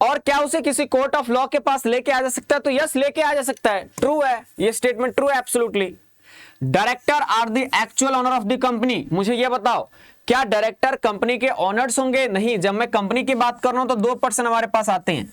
और क्या उसे किसी कोर्ट ऑफ लॉ के पास लेके आ जा सकता है? तो यस, लेके आ जा सकता है। ट्रू है, ये स्टेटमेंट ट्रू है, absolutely. Director are the actual owner of the company. मुझे ये बताओ, क्या डायरेक्टर कंपनी के ओनर्स होंगे? नहीं। जब मैं कंपनी की बात कर रहा हूं तो 2 पर्सन हमारे पास आते हैं,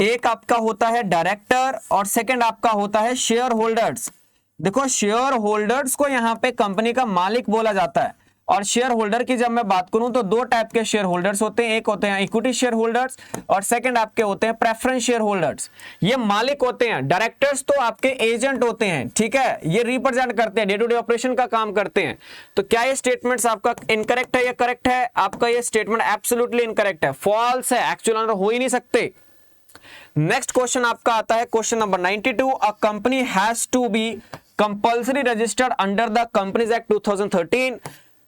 एक आपका होता है डायरेक्टर और सेकंड आपका होता है शेयर होल्डर्स। देखो, शेयर होल्डर्स को यहां पे कंपनी का मालिक बोला जाता है और शेयर होल्डर की जब मैं बात करूं तो दो टाइप के शेयर होल्डर्स होते हैं, एक होते हैं इक्विटी शेयर होल्डर्स और सेकंड आपके होते हैं प्रेफरेंस शेयर होल्डर्स। ये मालिक होते हैं, डायरेक्टर्स तो आपके एजेंट होते हैं, ठीक है, ये रिप्रेजेंट करते हैं, डे टू डे ऑपरेशन का काम करते हैं। तो क्या ये स्टेटमेंट्स आपका इनकरेक्ट है या करेक्ट है? आपका ये स्टेटमेंट एब्सोल्युटली इनकरेक्ट है, फॉल्स है, एक्चुअल आंसर हो ही नहीं सकते। नेक्स्ट क्वेश्चन आपका आता है question number 92, a company has to be compulsory registered under the companies act 2013।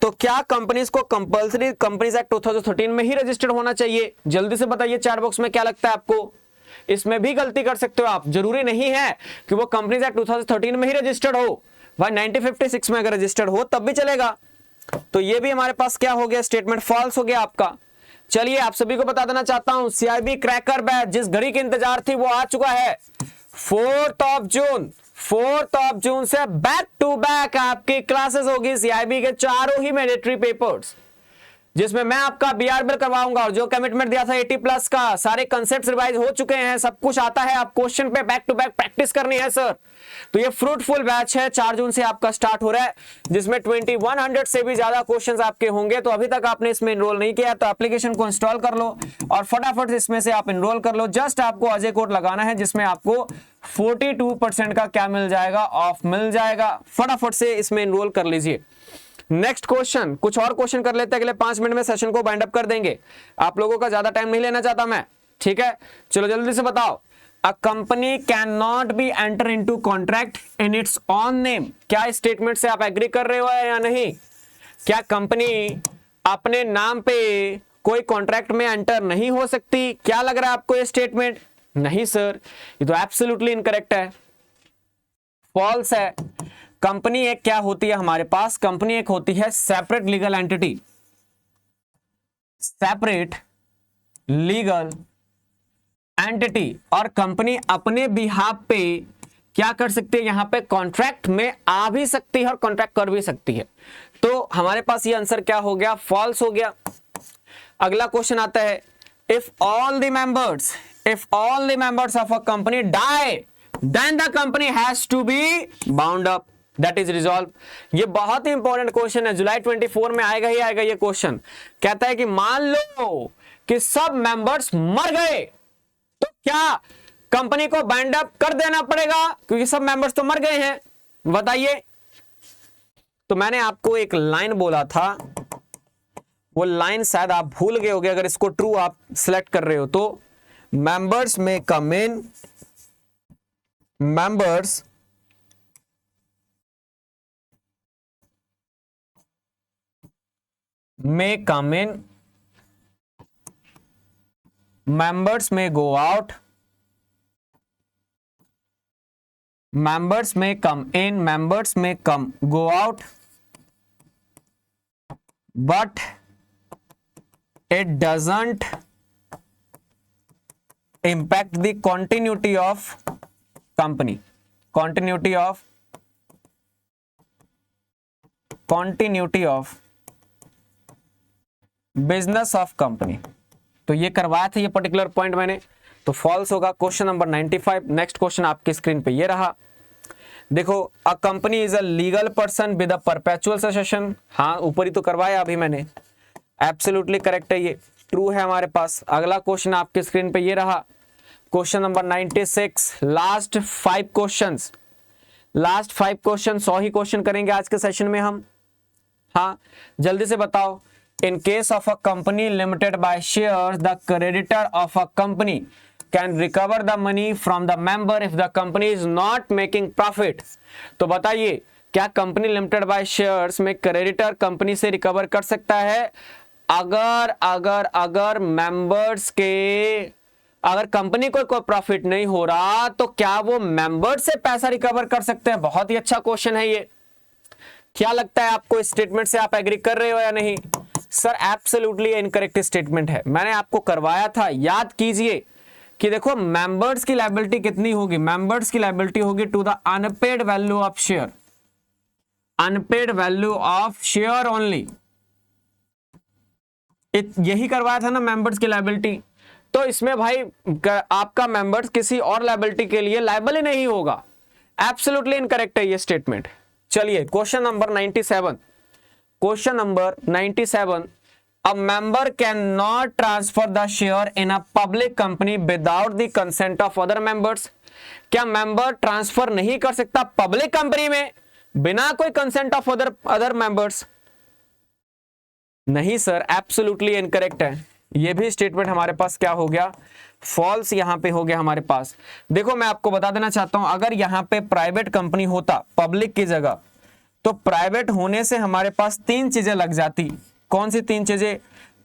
तो क्या कंपनीज को कंपल्सरी कंपनीज एक्ट 2013 में ही रजिस्टर्ड होना चाहिए? जल्दी से बताइए चैट बॉक्स में, क्या लगता है आपको? इसमें भी गलती कर सकते हो आप, जरूरी नहीं है कि वो कंपनीज एक्ट 2013 में ही रजिस्टर्ड हो, भाई 1956 में अगर रजिस्टर्ड हो तब भी चलेगा। तो ये भी हमारे पास क्या हो गया, स्टेटमेंट फॉल्स हो गया आपका। चलिए आप सभी को बता देना चाहता हूं, सीआईबी क्रैकर बैच जिस घड़ी की इंतजार थी वो आ चुका है। 4 जून से बैक टू बैक आपकी क्लासेस होगी सीआईबी के चारों ही मैंडेटरी पेपर्स, जिसमें मैं आपका बीआरबीएल करवाऊंगा और जो कमिटमेंट दिया था 80+ का, सारे कंसेप्ट रिवाइज हो चुके हैं, सब कुछ आता है, आप क्वेश्चन पे बैक टू बैक प्रैक्टिस करनी है सर। तो ये फ्रूटफुल बैच है, 4 जून से आपका स्टार्ट हो रहा है, जिसमें 2100 से भी ज्यादा क्वेश्चंस आपके होंगे। तो अभी तक आपने इसमें एनरोल नहीं किया तो एप्लीकेशन को इंस्टॉल कर लो और फटाफट इसमें से आप एनरोल कर लो। जस्ट आपको अजय कोड लगाना है, जिसमें आपको 42% का क्या मिल जाएगा, ऑफ मिल जाएगा। फटाफट से इसमें एनरोल कर लीजिए। नेक्स्ट क्वेश्चन, कुछ और क्वेश्चन कर लेते हैं, अगले 5 मिनट में सेशन को बाइंड अप कर देंगे। आप लोगों का ज्यादा टाइम नहीं लेना चाहता मैं, ठीक है? चलो जल्दी से बताओ। A company can not be enter into contract in its on name. क्या इस स्टेटमेंट से आप एग्री कर रहे हो या नहीं? क्या कंपनी अपने नाम पे कोई कॉन्ट्रैक्ट में एंटर नहीं हो सकती? क्या लग रहा है आपको ये स्टेटमेंट? नहीं सर, ये तो एब्सोल्युटली इनकरेक्ट है, फॉल्स है। कंपनी एक क्या होती है हमारे पास? कंपनी एक होती है separate legal entity, separate legal entity. और कंपनी अपने बिहाफ पे क्या कर सकती है? यहां पे कॉन्ट्रैक्ट में आ भी सकती है और कॉन्ट्रैक्ट कर भी सकती है। तो हमारे पास ये आंसर क्या हो गया? फॉल्स हो गया। अगला क्वेश्चन आता है, if all the members of a company die then the company has to be bound up, that is resolve. ये बहुत ही इंपॉर्टेंट क्वेश्चन है, जुलाई 24 में आएगा ही आएगा ये क्वेश्चन। कहता है कि मान लो कि सब मेंबर्स मर गए, तो क्या कंपनी को बाइंड अप कर देना पड़ेगा? क्योंकि सब मेंबर्स तो मर गए हैं, बताइए। तो मैंने आपको एक लाइन बोला था, वो लाइन शायद आप भूल गए होगे, अगर इसको ट्रू आप सिलेक्ट कर रहे हो तो, मेंबर्स में कम इन, members may come in, members may go out, members may come in, members may go out, but it doesn't impact the continuity of company, continuity of business of company. तो ये करवाया था ये पर्टिकुलर पॉइंट मैंने, तो false होगा। Question number 95। Next question आपकी screen पे ये रहा, देखो, a company is a legal person with a perpetual succession. हाँ, ऊपर ही तो करवाया अभी मैंने, एब्सोल्युटली करेक्ट है, ये ट्रू है हमारे पास। अगला क्वेश्चन आपकी स्क्रीन पे ये रहा, क्वेश्चन नंबर 96। लास्ट 5 क्वेश्चंस, 100 ही क्वेश्चन करेंगे आज के सेशन में हम। हाँ, जल्दी से बताओ। In case of a company limited by shares, the creditor of a company can recover the money from the member if the company is not making profit। तो बताइए, क्या कंपनी लिमिटेड बाय शेयर्स में creditor company से recover कर सकता है अगर members के, अगर कंपनी को कोई प्रॉफिट नहीं हो रहा तो क्या वो मेंबर से पैसा रिकवर कर सकते हैं? बहुत ही अच्छा क्वेश्चन है ये। क्या लगता है आपको, इस स्टेटमेंट से आप एग्री कर रहे हो या नहीं? सर एब्सोल्युटली इनकरेक्ट स्टेटमेंट है, मैंने आपको करवाया था, याद कीजिए कि देखो मेंबर्स की लायबिलिटी कितनी होगी? मेंबर्स की लायबिलिटी होगी to the unpaid value of share, unpaid value of share only. यही करवाया था ना मेंबर्स की लायबिलिटी। तो इसमें भाई आपका मेंबर्स किसी और लायबिलिटी के लिए लायबल ही नहीं होगा, एब्सोल्युटली इनकरेक्ट है ये स्टेटमेंट। चलिए question number 97। Question number 97, a member can not transfer the share in a public company without the consent of other members. क्या मेंबर ट्रांसफर नहीं कर सकता पब्लिक कंपनी में बिना कोई कंसेंट ऑफ अदर मेंबर्स? नहीं सर, एब्सोल्युटली इनकरेक्ट है। ये भी स्टेटमेंट हमारे पास क्या हो गया, फॉल्स यहां पे हो गया हमारे पास। देखो मैं आपको बता देना चाहता हूं, अगर यहां पे प्राइवेट कंपनी होता पब्लिक की जगह, तो प्राइवेट होने से हमारे पास 3 चीजें लग जाती। कौन सी 3 चीजें?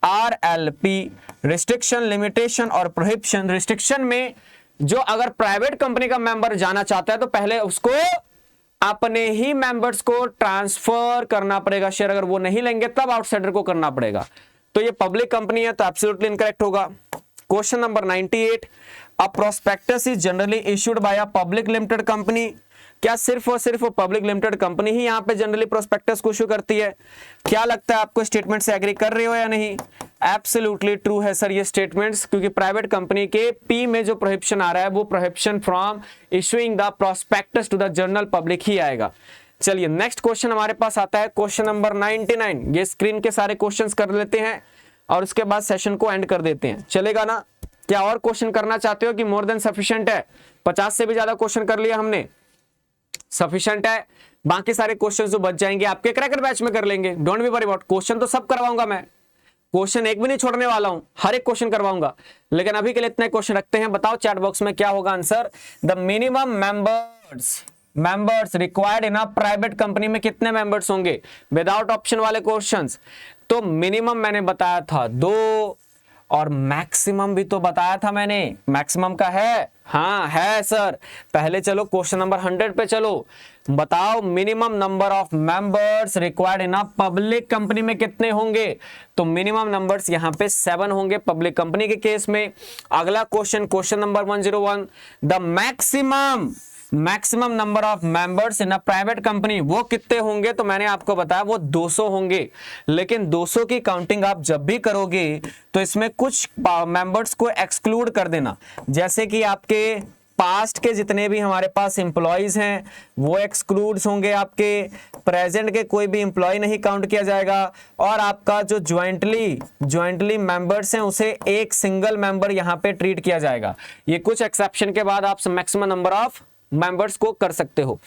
RLP, रिस्ट्रिक्शन, लिमिटेशन और प्रोहिबिशन। रिस्ट्रिक्शन में जो अगर प्राइवेट कंपनी का मेंबर जाना चाहता है तो पहले उसको अपने ही मेंबर्स को ट्रांसफर करना पड़ेगा शेयर, अगर वो नहीं लेंगे तब आउटसाइडर को करना पड़ेगा। तो ये पब्लिक कंपनी है तो एब्सोल्युटली इनकरेक्ट होगा। Question number 98, a prospectus is generally issued by a public limited company. क्या सिर्फ और सिर्फ पब्लिक लिमिटेड कंपनी ही यहाँ पे जनरली प्रोस्पेक्टस को इश्यू करती है? क्या लगता है आपको, स्टेटमेंट से एग्री कर रहे हो या नहीं? एब्सोल्युटली ट्रू है सर ये स्टेटमेंट्स, क्योंकि प्राइवेट कंपनी के पी में जो प्रोहिबिशन आ रहा है वो prohibition from issuing the prospectus to the general public ही आएगा। चलिए नेक्स्ट क्वेश्चन हमारे पास आता है क्वेश्चन नंबर 99। ये स्क्रीन के सारे क्वेश्चंस कर लेते हैं और उसके बाद सेशन को एंड कर देते हैं, चलेगा ना? क्या और क्वेश्चन करना चाहते हो कि मोर देन सफिशिएंट है? 50 से भी ज्यादा क्वेश्चन कर लिया हमने, सफिशिएंट है। बाकी सारे क्वेश्चंस जो बच जाएंगे आपके क्रैकर बैच में कर लेंगे, don't be worry about. Question तो सब करवाऊंगा मैं, क्वेश्चन एक भी नहीं छोड़ने वाला हूं, हर एक क्वेश्चन करवाऊंगा। लेकिन अभी के लिए इतने क्वेश्चन रखते हैं। बताओ चैट बॉक्स में क्या होगा answer. The minimum members required in a private company में कितने मेंबर्स होंगे विदाउट ऑप्शन वाले क्वेश्चंस? तो मिनिमम मैंने बताया था 2 और मैक्सिमम भी तो बताया था मैंने। मैक्सिमम का है? हाँ है सर। पहले चलो क्वेश्चन नंबर 100 पे चलो। बताओ minimum number of members required in a public company में कितने होंगे? तो मिनिमम नंबर्स यहाँ पे 7 होंगे पब्लिक कंपनी के केस में। अगला question, question number 101, the maximum number of members in a private company वो कितने होंगे? तो मैंने आपको बताया वो 200 होंगे। लेकिन 200 की काउंटिंग आप जब भी करोगे तो इसमें कुछ मेंबर्स को एक्सक्लूड कर देना, जैसे कि आपके पास्ट के जितने भी हमारे पास एम्प्लॉइज हैं वो एक्सक्लूड्स होंगे, आपके प्रेजेंट के कोई भी एम्प्लॉय नहीं काउंट किया जाएगा, और आपका जो ज्वाइंटली मेंबर्स हैं उसे एक सिंगल मेंबर यहां पे ट्रीट किया जाएगा। ये कुछ एक्सेप्शन के बाद आप मैक्सिमम नंबर ऑफ मेंबर्स को कर सकते हो।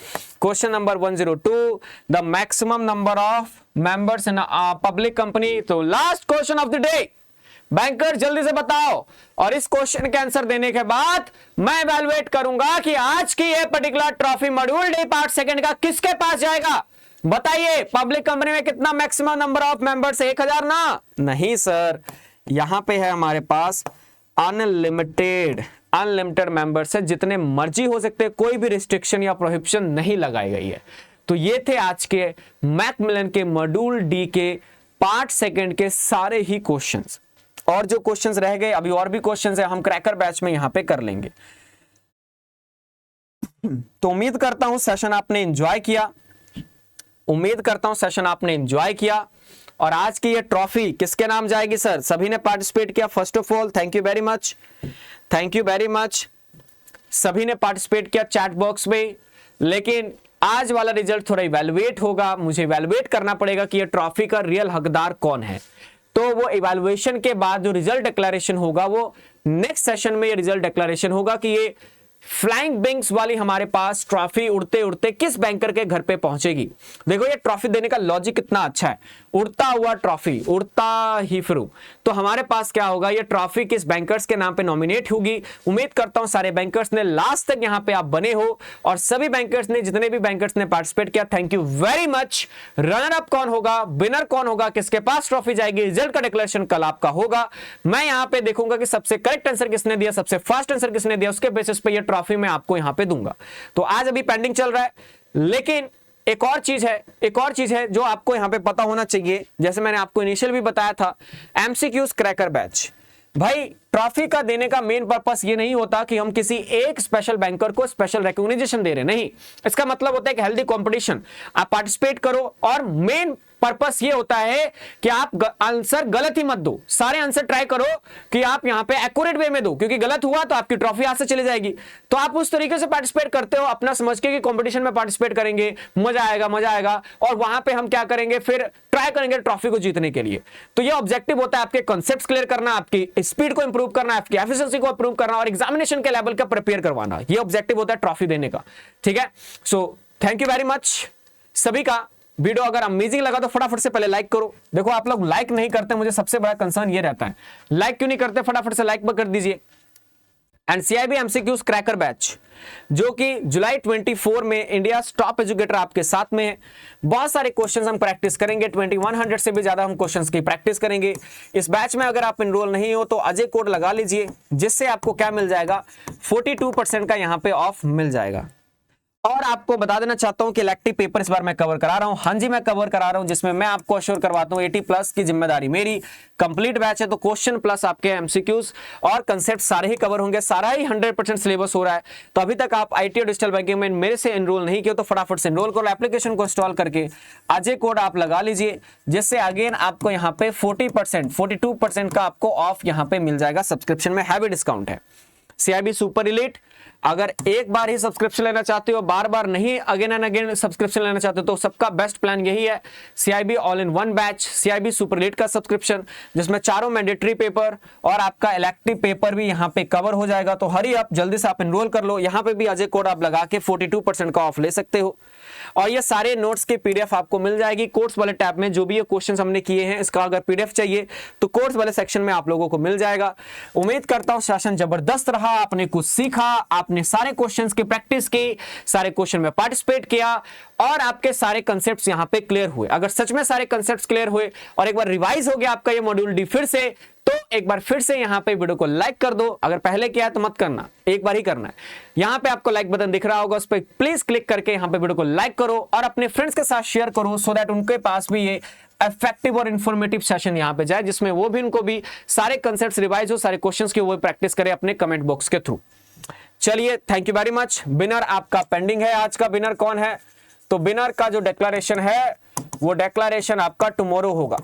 Question number 102, the maximum number of members in public company. तो last question of the day, banker जल्दी से बताओ, और इस क्वेश्चन के आंसर देने के बाद मैं इवैल्यूएट करूंगा कि आज की ये particular trophy module D part second का किसके पास जाएगा। बताइए पब्लिक कंपनी में कितना मैक्सिमम नंबर ऑफ मेंबर्स? 1000 ना? नहीं सर, यहां पे है हमारे पास अनलिमिटेड मेंबर्स है, जितने मर्जी हो सकते हैं, कोई भी रिस्ट्रिक्शन या प्रोहिबिशन नहीं लगाई गई है। तो ये थे आज के मैकमिलन के मॉड्यूल डी के पार्ट सेकंड के सारे ही क्वेश्चंस। और जो क्वेश्चंस रह गए, अभी और भी क्वेश्चंस है, हम क्रैकर बैच में यहां पे कर लेंगे। तो उम्मीद करता हूं सेशन आपने एंजॉय किया। और आज की ये ट्रॉफी किसके नाम जाएगी सर? सभी ने पार्टिसिपेट किया, first of all thank you very much. सभी ने पार्टिसिपेट किया चैट बॉक्स में। लेकिन आज वाला रिजल्ट थोड़ा इवैल्यूएट होगा, मुझे इवैल्यूएट करना पड़ेगा कि ये ट्रॉफी का रियल हकदार कौन है। तो वो इवैल्यूएशन के बाद जो रिजल्ट डिक्लेरेशन होगा, वो नेक्स्ट सेशन में ये रिजल्ट डिक्लेरेशन होगा कि ये फ्लाइंग विंग्स वाली हमारे पास ट्रॉफी उड़ते उड़ते किस बैंकर के घर पे पहुंचेगी। देखो ये ट्रॉफी देने का लॉजिक कितना अच्छा है, उड़ता हुआ ट्रॉफी, उड़ता ही फिरू। तो हमारे पास क्या होगा, ये ट्रॉफी किस बैंकर्स के नाम पे नॉमिनेट होगी। उम्मीद करता हूं सारे बैंकर्स ने लास्ट तक यहां पे आप बने हो, और सभी बैंकर्स ने, जितने भी बैंकर्स ने पार्टिसिपेट किया, thank you very much. Runner up कौन होगा, विनर कौन होगा, किसके पास ट्रॉफी जाएगी, रिजल्ट का डिक्लेरेशन कल आपका होगा। मैं यहां पे देखूंगा कि सबसे करेक्ट आंसर किसने दिया, सबसे फास्ट आंसर किसने दिया, उसके बेसिस पे ये ट्रॉफी मैं आपको यहां पे दूंगा। तो आज अभी पेंडिंग चल रहा है, लेकिन एक और चीज है जो आपको यहां पे पता होना चाहिए। जैसे मैंने आपको इनिशियल भी बताया था, एमसीक्यूज क्रैकर बैच। भाई ट्रॉफी का देने का मेन पर्पस ये नहीं होता कि हम किसी एक स्पेशल बैंकर को स्पेशल रिकॉग्निशन दे रहे, नहीं। इसका मतलब होता है कि हेल्दी कंपटीशन, आप पार्टिसिपेट करो और मेन पर्पस ये होता है कि आप आंसर गलत ही मत दो, सारे आंसर ट्राई करो कि आप यहां पे एक्यूरेट वे में दो, क्योंकि गलत हुआ तो आपकी ट्रॉफी हाथ से चली जाएगी। तो आप उस तरीके से पार्टिसिपेट करते हो अपना समझ के कि कंपटीशन में पार्टिसिपेट करेंगे, मजा आएगा, और वहां पे हम क्या करेंगे, फिर ट्राई करेंगे ट्रॉफी को जीतने के लिए। तो ये ऑब्जेक्टिव होता है आपके कॉन्सेप्ट्स क्लियर करना, आपकी स्पीड को इंप्रूव करना, आपकी एफिशिएंसी को इंप्रूव करना और एग्जामिनेशन के लेवल का प्रिपेयर करवाना। ये ऑब्जेक्टिव होता है ट्रॉफी देने का, ठीक है। So thank you very much सभी का। वीडियो अगर अमेजिंग लगा तो फटाफट से पहले लाइक करो। देखो आप लोग लाइक नहीं करते, मुझे सबसे बड़ा कंसर्न ये रहता है, लाइक क्यों नहीं करते, फटाफट से लाइक कर दीजिए। And CIB MCQs cracker batch जो कि जुलाई 24 में इंडिया टॉप एजुकेटर आपके साथ में है। बहुत सारे क्वेश्चंस हम प्रैक्टिस करेंगे, 2100 से भी ज्यादा हम क्वेश्चंस की प्रैक्टिस करेंगे इस बैच में। अगर आप एनरोल नहीं हो तो अजय कोड लगा लीजिए, जिससे आपको क्या मिल जाएगा, 42% का यहाँ पे ऑफ मिल जाएगा। और आपको बता देना चाहता हूं कि इलेक्टिव पेपर इस बार मैं कवर करा रहा हूं, हाँ जी मैं कवर करा रहा हूं, जिसमें मैं आपको अश्योर करवाता हूं 80+ की जिम्मेदारी मेरी। कंप्लीट बैच है तो क्वेश्चन प्लस आपके MCQs और कंसेप्ट सारे ही कवर होंगे, सारा ही 100% सिलेबस हो रहा है। तो अभी तक आप IT और डिजिटल बैंकिंग में मेरे से एनरोल नहीं किया तो फटाफट से एनरोल करो, एप्लीकेशन को इंस्टॉल करके अजय कोड आप लगा लीजिए, जिससे अगेन आपको यहाँ पे 42% का आपको ऑफ यहाँ पे मिल जाएगा। सब्सक्रिप्शन में हैवी डिस्काउंट है। CIB सुपर एलीट अगर एक बार ही सब्सक्रिप्शन लेना चाहते हो, बार बार नहीं अगेन एंड अगेन सब्सक्रिप्शन लेना चाहते हो, तो सबका बेस्ट प्लान यही है, CIB all in one batch, CIB super elite का सब्सक्रिप्शन, जिसमें चारों मैंडेटरी पेपर और आपका इलेक्टिव पेपर भी यहाँ पे कवर हो जाएगा। तो हरी आप जल्दी से आप एनरोल कर लो। यहाँ पे भी अजय कोड आप लगा के 42% का ऑफ ले सकते हो। और ये सारे नोट्स की PDF आपको मिल जाएगी कोर्स वाले टैब में। जो भी ये क्वेश्चंस हमने किए हैं इसका अगर PDF चाहिए तो कोर्स वाले सेक्शन में आप लोगों को मिल जाएगा। उम्मीद करता हूं सेशन जबरदस्त रहा, आपने कुछ सीखा, आपने सारे क्वेश्चंस की प्रैक्टिस की, सारे क्वेश्चन में पार्टिसिपेट किया और आपके सारे कंसेप्ट्स यहां पे क्लियर हुए। अगर सच में सारे कंसेप्ट्स क्लियर हुए और एक बार रिवाइज हो गया आपका ये मॉड्यूल डी फिर से, तो एक बार फिर से यहां पे वीडियो को लाइक कर दो। अगर पहले किया है तो मत करना, एक बार ही करना है। यहां पे आपको लाइक बटन दिख रहा होगा, उस पर प्लीज क्लिक करके यहां पे वीडियो को लाइक करो और अपने फ्रेंड्स के साथ शेयर करो, सो दैट उनके पास भी ये इफेक्टिव और इंफॉर्मेटिव सेशन यहां पे जाए, जिसमें वो भी उनको भी सारे कंसेप्ट्स रिवाइज हो, सारे क्वेश्चंस की वो प्रैक्टिस करे अपने कमेंट बॉक्स के थ्रू। चलिए thank you very much. Winner आपका पेंडिंग है। आज का विनर कौन है? तो विनर का जो डिक्लेरेशन है वो डिक्लेरेशन आपका टुमारो होगा।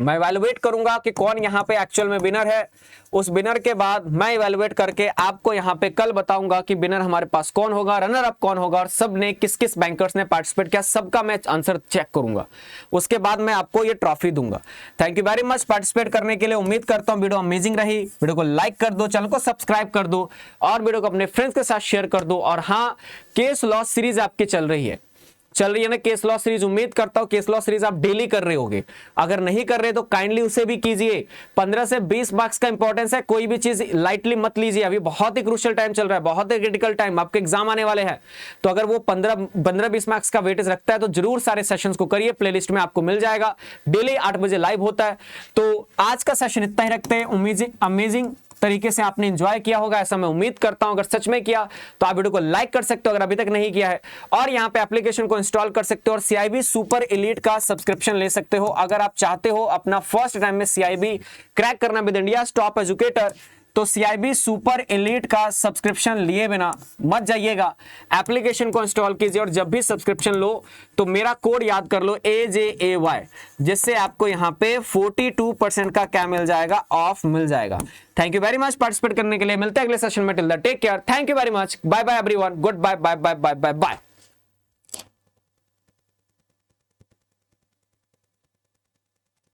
मैं इवैल्यूएट करूंगा कि कौन यहाँ पे एक्चुअल में विनर है। उस विनर के बाद मैं इवैल्यूएट करके आपको यहाँ पे कल बताऊंगा कि विनर हमारे पास कौन होगा, रनर अप कौन होगा और सब ने किस किस बैंकर्स ने पार्टिसिपेट किया, सबका मैं आंसर चेक करूंगा। उसके बाद मैं आपको ये ट्रॉफी दूंगा। Thank you very much participate करने के लिए। उम्मीद करता हूँ वीडियो अमेजिंग रही। वीडियो को लाइक कर दो, चैनल को सब्सक्राइब कर दो और वीडियो को अपने फ्रेंड्स के साथ शेयर कर दो। और हाँ, केस लॉ सीरीज आपकी चल रही है ना, केस लॉ सीरीज। उम्मीद करता हूं केस लॉ सीरीज आप डेली कर रहे होगे। अगर नहीं कर रहे तो काइंडली उसे भी कीजिए। 15 से 20 मार्क्स का इंपॉर्टेंस है, कोई भी चीज लाइटली मत लीजिए। अभी बहुत ही क्रूशियल टाइम चल रहा है, बहुत ही क्रिटिकल टाइम, आपके एग्जाम आने वाले हैं। तो अगर वो 15-20 मार्क्स का वेटेज रखता है तो जरूर सारे सेशंस को करिए। प्लेलिस्ट में आपको मिल जाएगा, डेली 8 बजे लाइव होता है। तो आज का सेशन इतना ही रखते हैं। अमेजिंग तरीके से आपने एंजॉय किया होगा, ऐसा मैं उम्मीद करता हूं। अगर सच में किया तो आप वीडियो को लाइक कर सकते हो अगर अभी तक नहीं किया है, और यहां पे एप्लीकेशन को इंस्टॉल कर सकते हो और CIB सुपर एलीट का सब्सक्रिप्शन ले सकते हो। अगर आप चाहते हो अपना फर्स्ट टाइम में CIB क्रैक करना विद इंडिया टॉप एजुकेटर, तो CIB सुपर एलीट का सब्सक्रिप्शन लिए बिना मत जाइएगा। एप्लीकेशन को इंस्टॉल कीजिए और जब भी सब्सक्रिप्शन लो तो मेरा कोड याद कर लो AJAY, जिससे आपको यहां पे 42% का क्या मिल जाएगा, ऑफ मिल जाएगा। Thank you very much participate करने के लिए। मिलते हैं अगले सेशन में। Till the take care, thank you very much, bye bye everyone, good bye bye bye bye bye bye.